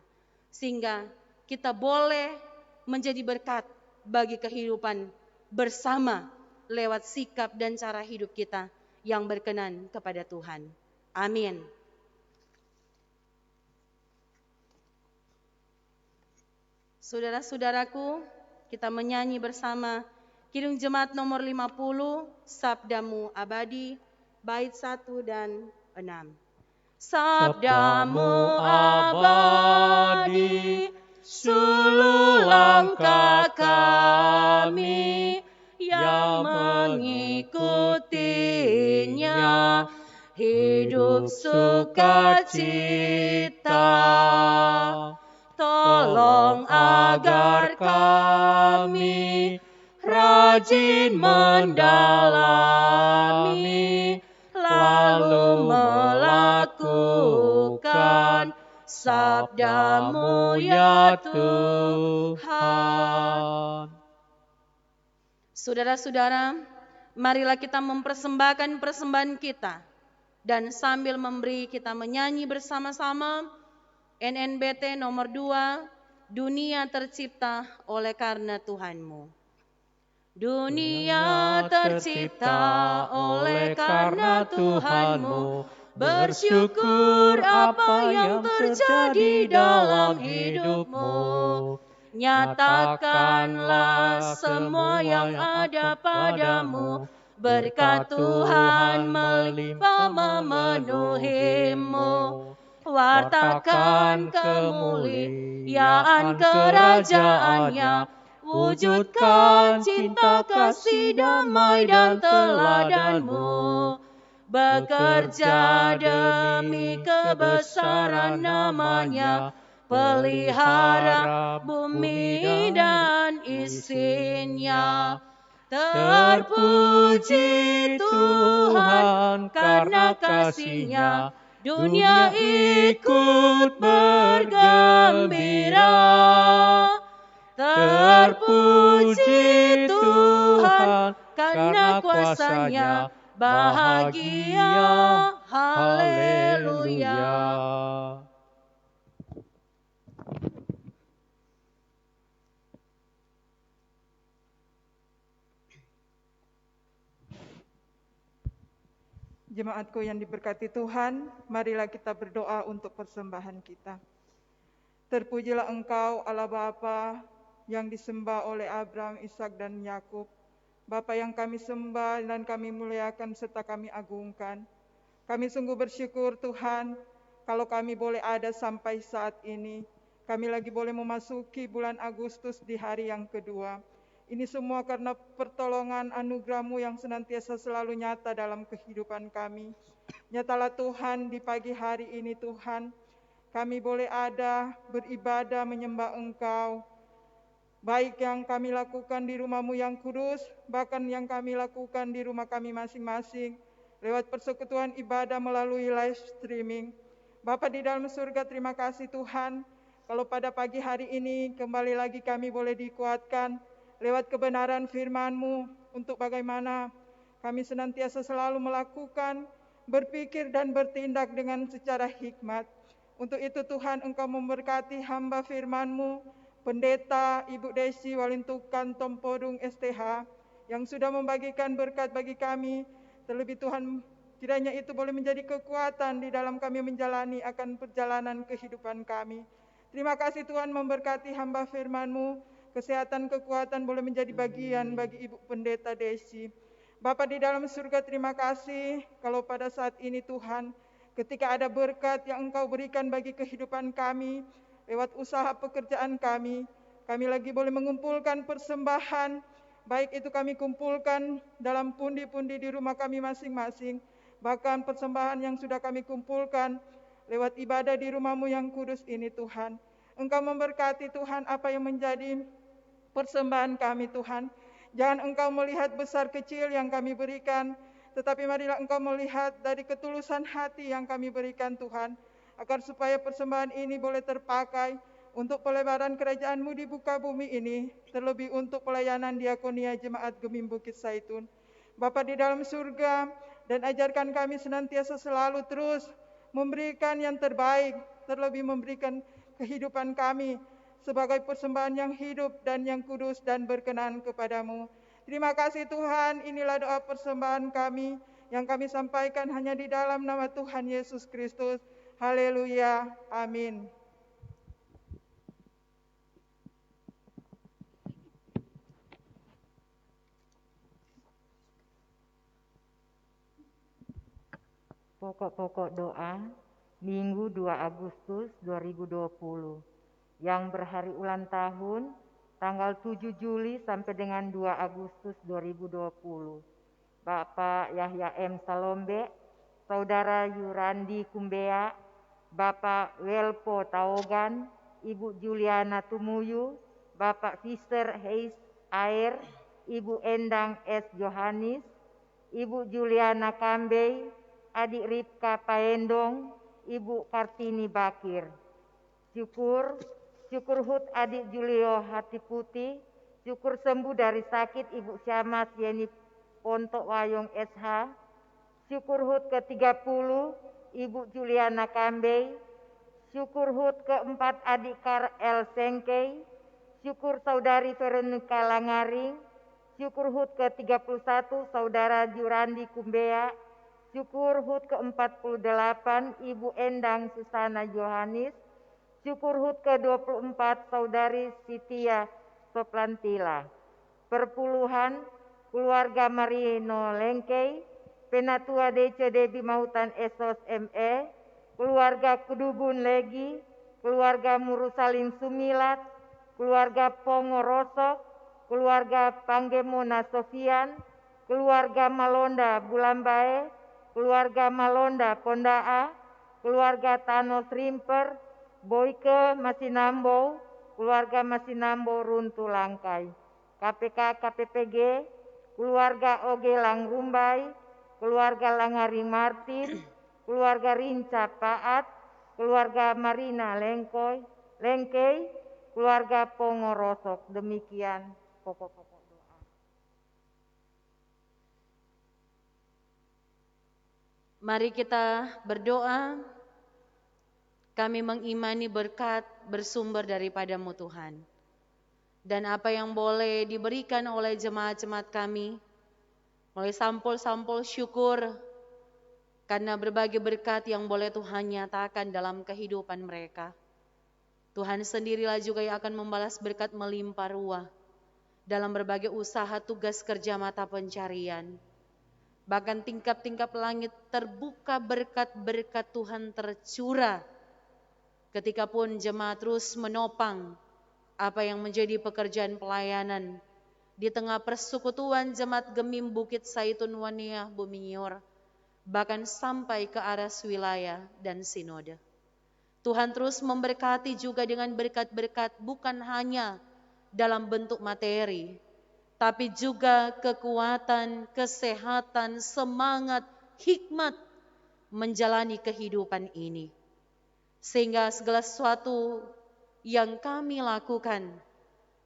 Sehingga kita boleh menjadi berkat bagi kehidupan bersama lewat sikap dan cara hidup kita yang berkenan kepada Tuhan. Amin. Saudara-saudaraku, kita menyanyi bersama Kidung Jemaat nomor 50, Sabdamu Abadi, bait 1 dan 6. Sabdamu abadi, suluh langkah kami yang mengikutinya, hidup sukacita. Tolong agar kami rajin mendalami, lalu melakukan sabdamu ya Tuhan. Saudara-saudara, marilah kita mempersembahkan persembahan kita. Dan sambil memberi kita menyanyi bersama-sama NNBT nomor 2, dunia tercipta oleh karena Tuhanmu. Dunia tercipta oleh karena Tuhanmu. Bersyukur apa yang terjadi dalam hidupmu. Nyatakanlah semua yang ada padamu. Berkat Tuhan melimpah memenuhimu. Wartakan kemuliaan kerajaannya. Wujudkan cinta, kasih, damai dan teladanmu. Bekerja demi kebesaran namanya. Pelihara bumi dan isinya. Terpuji Tuhan karena karena kasih-Nya dunia ikut bergembira. Terpuji Tuhan karena kuasa-Nya bahagia. Haleluya.
Jemaatku yang diberkati Tuhan, marilah kita berdoa untuk persembahan kita. Terpujilah Engkau Allah Bapa yang disembah oleh Abraham, Ishak dan Yakub. Bapa yang kami sembah dan kami muliakan serta kami agungkan. Kami sungguh bersyukur Tuhan, kalau kami boleh ada sampai saat ini. Kami lagi boleh memasuki bulan Agustus di hari yang kedua. Ini semua karena pertolongan anugerah-Mu yang senantiasa selalu nyata dalam kehidupan kami. Nyatalah Tuhan di pagi hari ini Tuhan, kami boleh ada, beribadah, menyembah Engkau. Baik yang kami lakukan di rumah-Mu yang kudus, bahkan yang kami lakukan di rumah kami masing-masing, lewat persekutuan ibadah melalui live streaming. Bapa di dalam surga, terima kasih Tuhan, kalau pada pagi hari ini kembali lagi kami boleh dikuatkan lewat kebenaran firman-Mu untuk bagaimana kami senantiasa selalu melakukan, berpikir dan bertindak dengan secara hikmat. Untuk itu Tuhan, Engkau memberkati hamba firman-Mu, Pendeta Ibu Desi Walintukan Tompodung STH, yang sudah membagikan berkat bagi kami. Terlebih Tuhan, kiranya itu boleh menjadi kekuatan di dalam kami menjalani akan perjalanan kehidupan kami. Terima kasih Tuhan, memberkati hamba firman-Mu, kesehatan, kekuatan boleh menjadi bagian bagi Ibu Pendeta Desi. Bapa di dalam surga, terima kasih kalau pada saat ini Tuhan, ketika ada berkat yang Engkau berikan bagi kehidupan kami, lewat usaha pekerjaan kami lagi boleh mengumpulkan persembahan, baik itu kami kumpulkan dalam pundi-pundi di rumah kami masing-masing, bahkan persembahan yang sudah kami kumpulkan lewat ibadah di rumah-Mu yang kudus ini Tuhan. Engkau memberkati Tuhan apa yang menjadi persembahan kami Tuhan. Jangan Engkau melihat besar kecil yang kami berikan, tetapi marilah Engkau melihat dari ketulusan hati yang kami berikan Tuhan, agar supaya persembahan ini boleh terpakai untuk pelebaran kerajaan-Mu di muka bumi ini, terlebih untuk pelayanan diakonia Jemaat Gemim Bukit Saitun. Bapa di dalam surga, dan ajarkan kami senantiasa selalu terus memberikan yang terbaik, terlebih memberikan kehidupan kami sebagai persembahan yang hidup dan yang kudus dan berkenan kepadamu. Terima kasih Tuhan, inilah doa persembahan kami yang kami sampaikan hanya di dalam nama Tuhan Yesus Kristus. Haleluya, amin.
Pokok-pokok doa Minggu 2 Agustus 2020 yang berhari ulang tahun tanggal 7 Juli sampai dengan 2 Agustus 2020. Bapak Yahya M. Salombe, Saudara Yurandi Kumbea, Bapak Welpo Taogan, Ibu Juliana Tumuyu, Bapak Fister Heis Air, Ibu Endang S. Johanis, Ibu Juliana Kambei, Adik Ripka Paendong, Ibu Kartini Bakir. Syukur hut Adik Julio Hati Putih, syukur sembuh dari sakit Ibu Syamas Yeni Pontok Wayong SH, syukur hut ke-30 Ibu Juliana Kambei, syukur hut ke-4 Adik Kar L. Sengkei, syukur Saudari Veronica Langaring, syukur hut ke-31 Saudara Jurandi Kumbea, syukur hut ke-48 Ibu Endang Susana Johanis, syukur hut ke-24 Saudari Sitia Soplantila. Perpuluhan keluarga Marino Lengkei, Penatua DC Debi Mautan Esos ME, keluarga Kudubun Legi, keluarga Murusalim Sumilat, keluarga Pongo Rosok, keluarga Panggemona Sofian, keluarga Malonda Bulambae, keluarga Malonda Pondaa, keluarga Thanos Rimper, Boyke Masinambo, keluarga Masinambo Runtu Langkai, KPK KPPG, keluarga Oge Langrumbai, keluarga Langari Martin, keluarga Rinca Paat, keluarga Marina Lengkei, keluarga Pongorosok. Demikian pokok-pokok doa.
Mari kita berdoa. Kami mengimani berkat bersumber daripada-Mu Tuhan. Dan apa yang boleh diberikan oleh jemaat-jemaat kami, mulai sampul-sampul syukur, karena berbagai berkat yang boleh Tuhan nyatakan dalam kehidupan mereka. Tuhan sendirilah juga yang akan membalas berkat melimpah ruah dalam berbagai usaha tugas kerja mata pencarian. Bahkan tingkap-tingkap langit terbuka berkat-berkat Tuhan tercurah. Ketika pun jemaat terus menopang apa yang menjadi pekerjaan pelayanan di tengah persekutuan jemaat Gemim Bukit Saitun Wania Buminyor, bahkan sampai ke aras wilayah dan sinode. Tuhan terus memberkati juga dengan berkat-berkat bukan hanya dalam bentuk materi, tapi juga kekuatan, kesehatan, semangat, hikmat menjalani kehidupan ini. Sehingga segala sesuatu yang kami lakukan,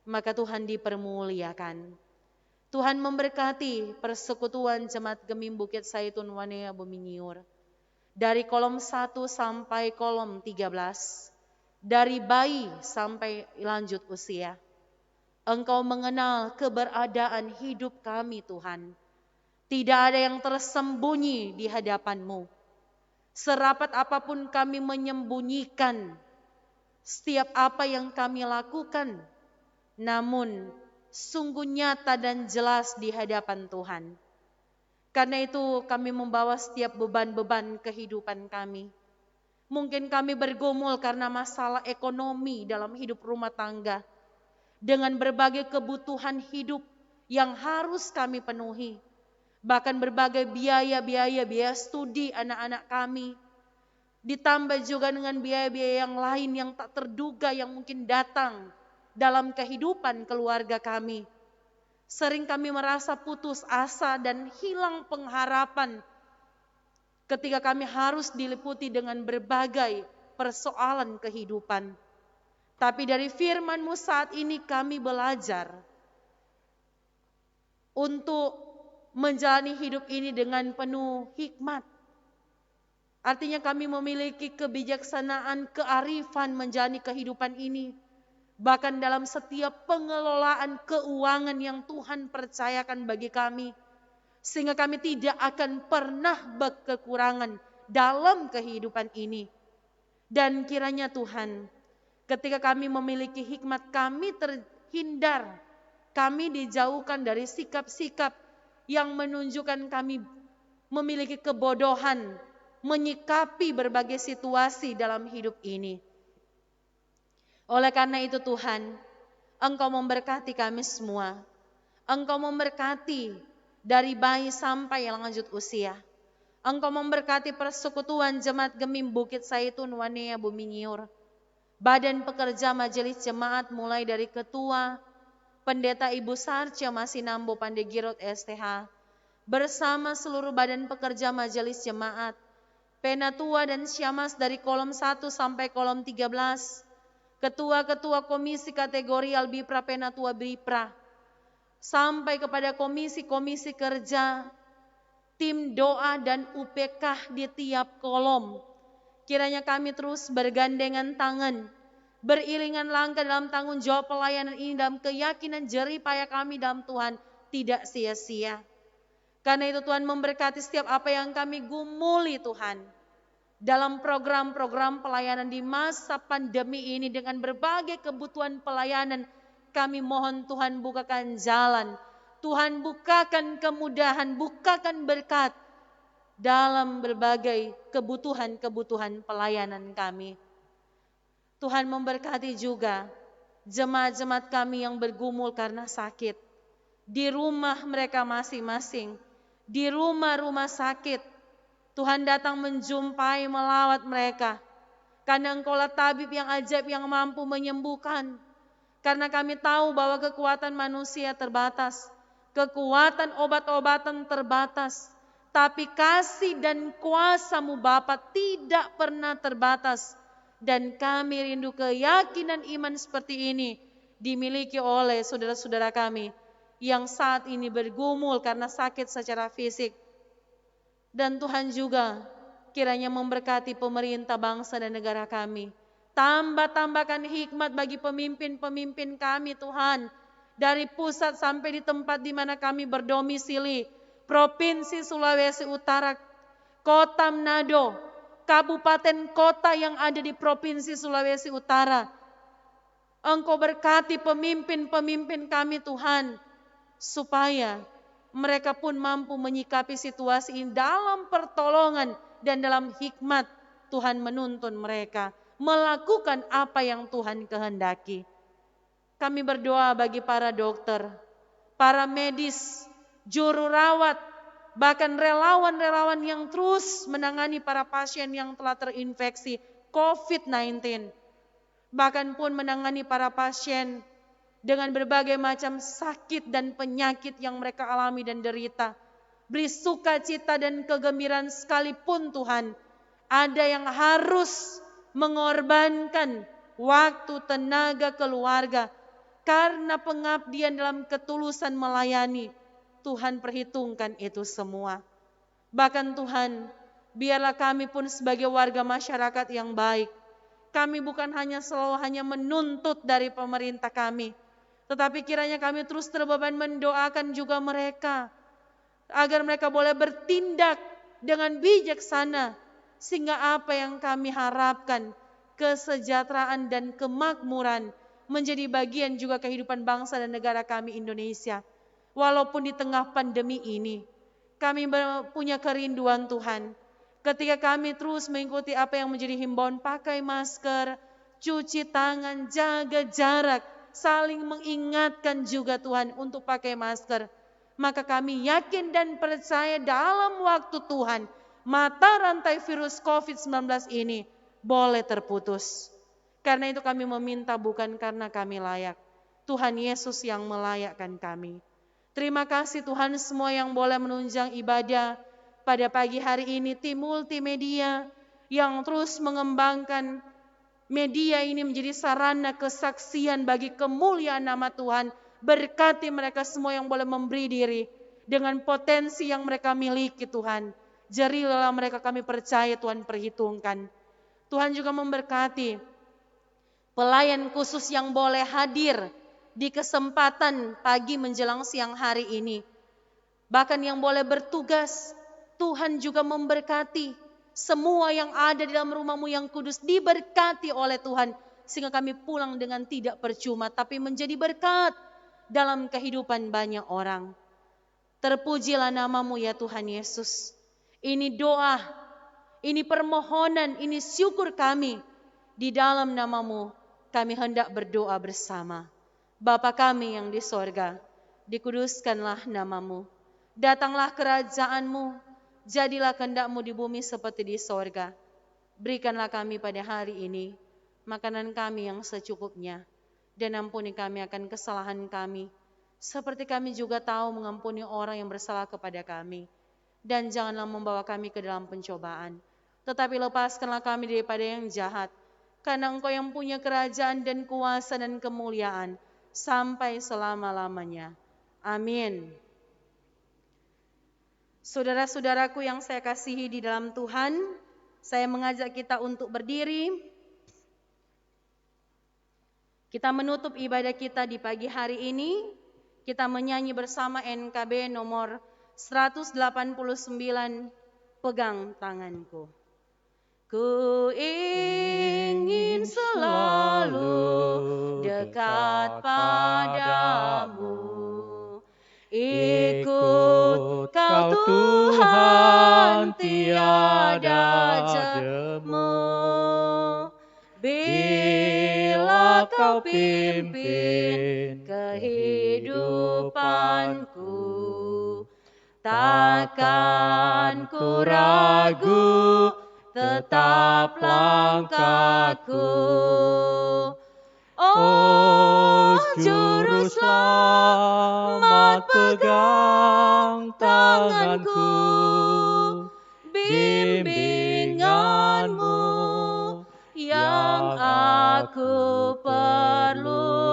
maka Tuhan dipermuliakan. Tuhan memberkati persekutuan jemaat Gemim Bukit Saitun Wania Buminyor. Dari kolom 1 sampai kolom 13, dari bayi sampai lanjut usia. Engkau mengenal keberadaan hidup kami Tuhan. Tidak ada yang tersembunyi di hadapan-Mu. Serapat apapun kami menyembunyikan setiap apa yang kami lakukan, namun sungguh nyata dan jelas di hadapan Tuhan. Karena itu kami membawa setiap beban-beban kehidupan kami. Mungkin kami bergumul karena masalah ekonomi dalam hidup rumah tangga, dengan berbagai kebutuhan hidup yang harus kami penuhi. Bahkan berbagai biaya studi anak-anak kami. Ditambah juga dengan biaya-biaya yang lain yang tak terduga yang mungkin datang dalam kehidupan keluarga kami. Sering kami merasa putus asa dan hilang pengharapan ketika kami harus diliputi dengan berbagai persoalan kehidupan. Tapi dari firman-Mu saat ini kami belajar untuk menjalani hidup ini dengan penuh hikmat. Artinya kami memiliki kebijaksanaan, kearifan menjalani kehidupan ini. Bahkan dalam setiap pengelolaan keuangan yang Tuhan percayakan bagi kami. Sehingga kami tidak akan pernah berkekurangan dalam kehidupan ini. Dan kiranya Tuhan, ketika kami memiliki hikmat, kami terhindar. Kami dijauhkan dari sikap-sikap yang menunjukkan kami memiliki kebodohan, menyikapi berbagai situasi dalam hidup ini. Oleh karena itu Tuhan, Engkau memberkati kami semua. Engkau memberkati dari bayi sampai yang lanjut usia. Engkau memberkati persekutuan jemaat Gemim Bukit Saitun Wania Buminyor. Badan pekerja majelis jemaat mulai dari ketua, Pendeta Ibu Sarcia Masinambo Pandegirot STH, bersama seluruh badan pekerja majelis jemaat, Penatua dan Syamas dari kolom 1 sampai kolom 13, ketua-ketua komisi kategori Albipra Penatua Bipra, sampai kepada komisi-komisi kerja, tim doa dan UPK di tiap kolom. Kiranya kami terus bergandengan tangan, beriringan langkah dalam tanggung jawab pelayanan ini dalam keyakinan jerih payah kami dalam Tuhan tidak sia-sia. Karena itu Tuhan memberkati setiap apa yang kami gumuli Tuhan. Dalam program-program pelayanan di masa pandemi ini dengan berbagai kebutuhan pelayanan, kami mohon Tuhan bukakan jalan. Tuhan bukakan kemudahan, bukakan berkat dalam berbagai kebutuhan-kebutuhan pelayanan kami. Tuhan memberkati juga jemaat-jemaat kami yang bergumul karena sakit. Di rumah mereka masing-masing, di rumah-rumah sakit, Tuhan datang menjumpai, melawat mereka. Karena Engkaulah tabib yang ajaib yang mampu menyembuhkan. Karena kami tahu bahwa kekuatan manusia terbatas, kekuatan obat-obatan terbatas. Tapi kasih dan kuasa-Mu Bapa tidak pernah terbatas. Dan kami rindu keyakinan iman seperti ini dimiliki oleh saudara-saudara kami yang saat ini bergumul karena sakit secara fisik. Dan Tuhan juga kiranya memberkati pemerintah bangsa dan negara kami. Tambahkan hikmat bagi pemimpin-pemimpin kami Tuhan. Dari pusat sampai di tempat di mana kami berdomisili. Provinsi Sulawesi Utara, Kota Manado, kabupaten kota yang ada di Provinsi Sulawesi Utara. Engkau berkati pemimpin-pemimpin kami Tuhan, supaya mereka pun mampu menyikapi situasi ini dalam pertolongan dan dalam hikmat. Tuhan menuntun mereka melakukan apa yang Tuhan kehendaki. Kami berdoa bagi para dokter, para medis, juru rawat, bahkan relawan-relawan yang terus menangani para pasien yang telah terinfeksi COVID-19. Bahkan pun menangani para pasien dengan berbagai macam sakit dan penyakit yang mereka alami dan derita. Beri sukacita dan kegembiraan sekalipun Tuhan. Ada yang harus mengorbankan waktu, tenaga, keluarga. Karena pengabdian dalam ketulusan melayani. Tuhan perhitungkan itu semua. Bahkan Tuhan, biarlah kami pun sebagai warga masyarakat yang baik. Kami bukan selalu hanya menuntut dari pemerintah kami. Tetapi kiranya kami terus terbeban mendoakan juga mereka. Agar mereka boleh bertindak dengan bijaksana. Sehingga apa yang kami harapkan, kesejahteraan dan kemakmuran menjadi bagian juga kehidupan bangsa dan negara kami Indonesia. Walaupun di tengah pandemi ini, kami punya kerinduan Tuhan. Ketika kami terus mengikuti apa yang menjadi himbauan, pakai masker, cuci tangan, jaga jarak, saling mengingatkan juga Tuhan untuk pakai masker. Maka kami yakin dan percaya dalam waktu Tuhan, mata rantai virus COVID-19 ini boleh terputus. Karena itu kami meminta bukan karena kami layak. Tuhan Yesus yang melayakkan kami. Terima kasih Tuhan semua yang boleh menunjang ibadah pada pagi hari ini. Tim multimedia yang terus mengembangkan media ini menjadi sarana kesaksian bagi kemuliaan nama Tuhan. Berkati mereka semua yang boleh memberi diri dengan potensi yang mereka miliki Tuhan. Jerilah mereka, kami percaya Tuhan perhitungkan. Tuhan juga memberkati pelayan khusus yang boleh hadir di kesempatan pagi menjelang siang hari ini. Bahkan yang boleh bertugas, Tuhan juga memberkati semua yang ada di dalam rumah-Mu yang kudus, diberkati oleh Tuhan. Sehingga kami pulang dengan tidak percuma, tapi menjadi berkat dalam kehidupan banyak orang. Terpujilah nama-Mu ya Tuhan Yesus. Ini doa, ini permohonan, ini syukur kami. Di dalam nama-Mu kami hendak berdoa bersama. Bapa kami yang di sorga, dikuduskanlah nama-Mu. Datanglah kerajaan-Mu, jadilah kehendak-Mu di bumi seperti di sorga. Berikanlah kami pada hari ini makanan kami yang secukupnya. Dan ampuni kami akan kesalahan kami, seperti kami juga tahu mengampuni orang yang bersalah kepada kami. Dan janganlah membawa kami ke dalam pencobaan, tetapi lepaskanlah kami daripada yang jahat. Karena Engkau yang punya kerajaan dan kuasa dan kemuliaan sampai selama-lamanya. Amin. Saudara-saudaraku yang saya kasihi di dalam Tuhan, saya mengajak kita untuk berdiri. Kita menutup ibadah kita di pagi hari ini. Kita menyanyi bersama NKB nomor 189, Pegang Tanganku. Ku ingin selalu dekat padamu, ikut Kau Tuhan tiada jemu. Bila Kau pimpin kehidupanku, takkan ku ragu, tetap langkahku.
Oh Juru Selamat, pegang tanganku, bimbinganmu
yang aku perlu.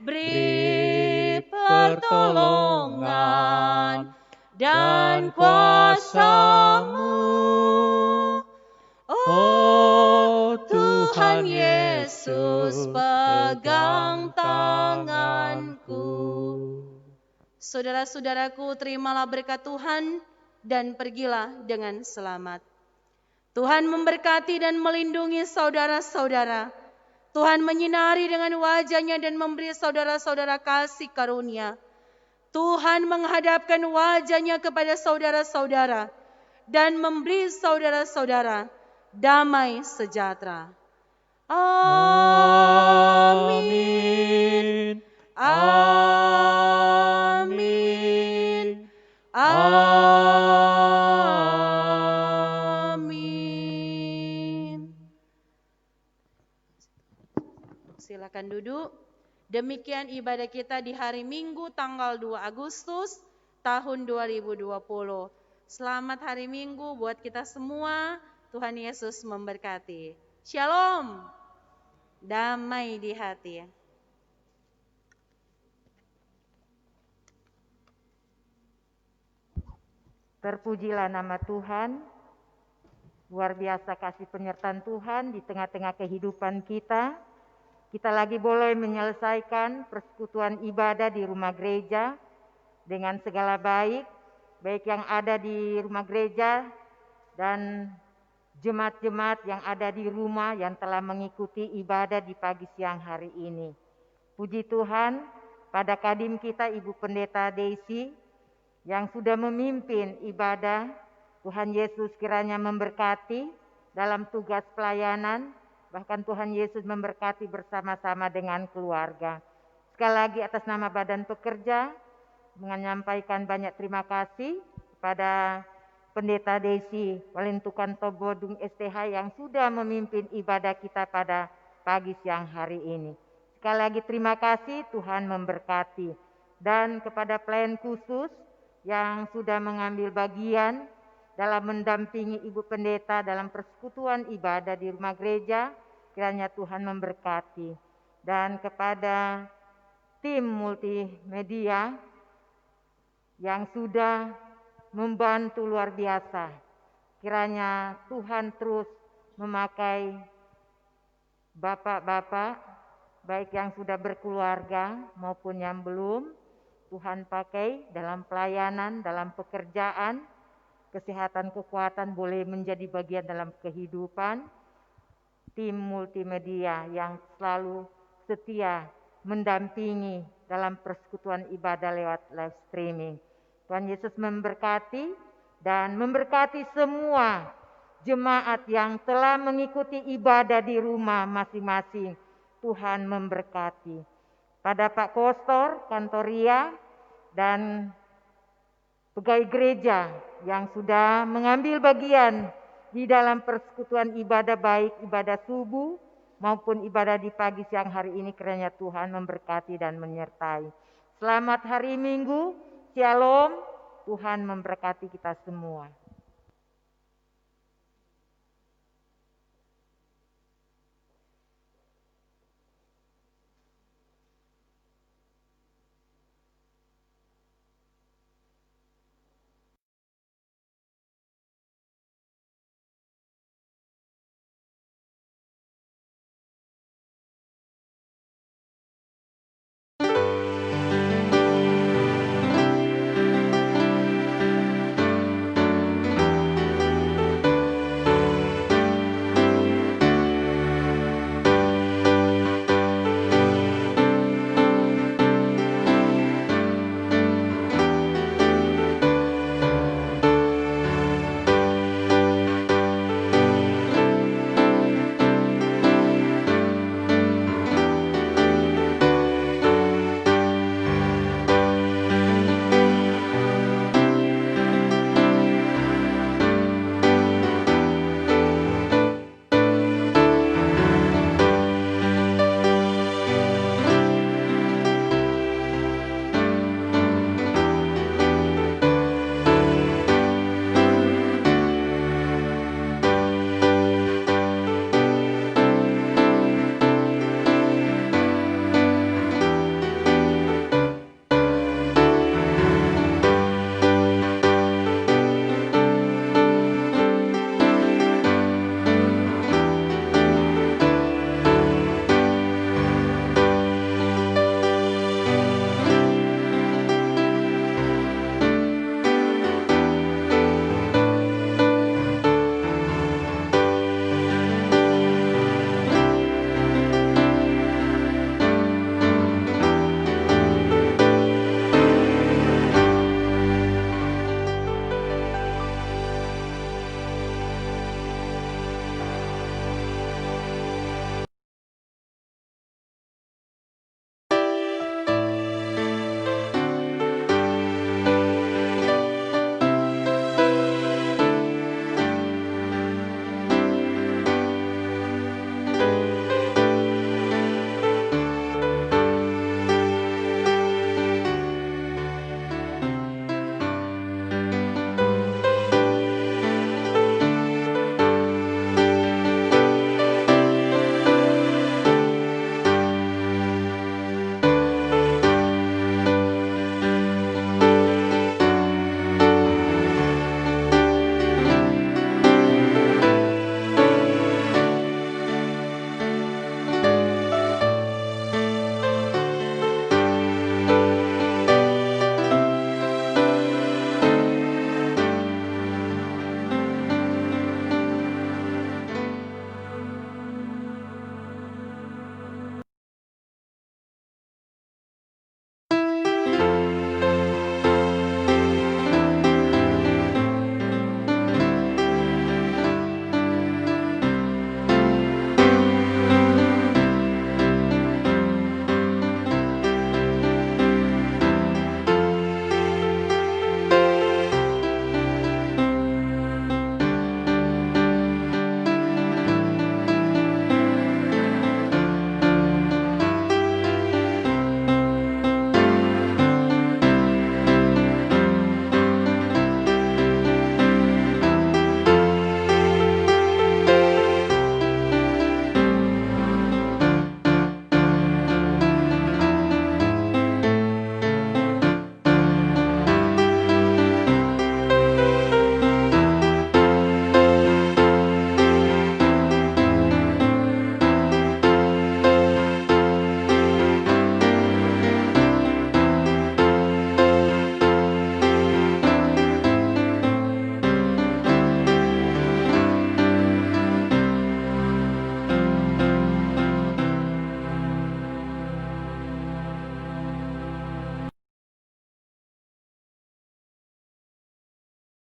Beri pertolongan dan kuasa-Mu. Oh Tuhan Yesus, pegang tanganku. Saudara-saudaraku, terimalah berkat Tuhan dan pergilah dengan selamat. Tuhan memberkati dan melindungi saudara-saudara. Tuhan menyinari dengan wajah-Nya dan memberi saudara-saudara kasih karunia. Tuhan menghadapkan wajah-Nya kepada saudara-saudara dan memberi saudara-saudara damai sejahtera. Amin. Amin. Amin. Silakan duduk. Demikian ibadah kita di hari Minggu tanggal 2 Agustus tahun 2020. Selamat hari Minggu buat kita semua. Tuhan Yesus memberkati. Shalom. Damai di hati.
Terpujilah nama Tuhan. Luar biasa kasih penyertaan Tuhan di tengah-tengah kehidupan kita. Kita lagi boleh menyelesaikan persekutuan ibadah di rumah gereja dengan segala baik yang ada di rumah gereja dan jemaat-jemaat yang ada di rumah yang telah mengikuti ibadah di pagi siang hari ini. Puji Tuhan, pada kadim kita Ibu Pendeta Daisy yang sudah memimpin ibadah, Tuhan Yesus kiranya memberkati dalam tugas pelayanan. Bahkan Tuhan Yesus memberkati bersama-sama dengan keluarga. Sekali lagi atas nama Badan Pekerja, menyampaikan banyak terima kasih kepada Pendeta Daisy Walentukan Tobodung STH yang sudah memimpin ibadah kita pada pagi siang hari ini. Sekali lagi terima kasih, Tuhan memberkati. Dan kepada pelayan khusus yang sudah mengambil bagian dalam mendampingi Ibu Pendeta dalam persekutuan ibadah di rumah gereja, kiranya Tuhan memberkati. Dan kepada tim multimedia yang sudah membantu luar biasa, kiranya Tuhan terus memakai bapak-bapak, baik yang sudah berkeluarga maupun yang belum, Tuhan pakai dalam pelayanan, dalam pekerjaan, kesehatan, kekuatan boleh menjadi bagian dalam kehidupan. Tim multimedia yang selalu setia mendampingi dalam persekutuan ibadah lewat live streaming. Tuhan Yesus memberkati dan memberkati semua jemaat yang telah mengikuti ibadah di rumah masing-masing. Tuhan memberkati. Pada Pak Kostor, Kantoria, dan pegawai gereja yang sudah mengambil bagian di dalam persekutuan ibadah, baik ibadah subuh maupun ibadah di pagi siang hari ini, kiranya Tuhan memberkati dan menyertai. Selamat hari Minggu, Shalom, Tuhan memberkati kita semua.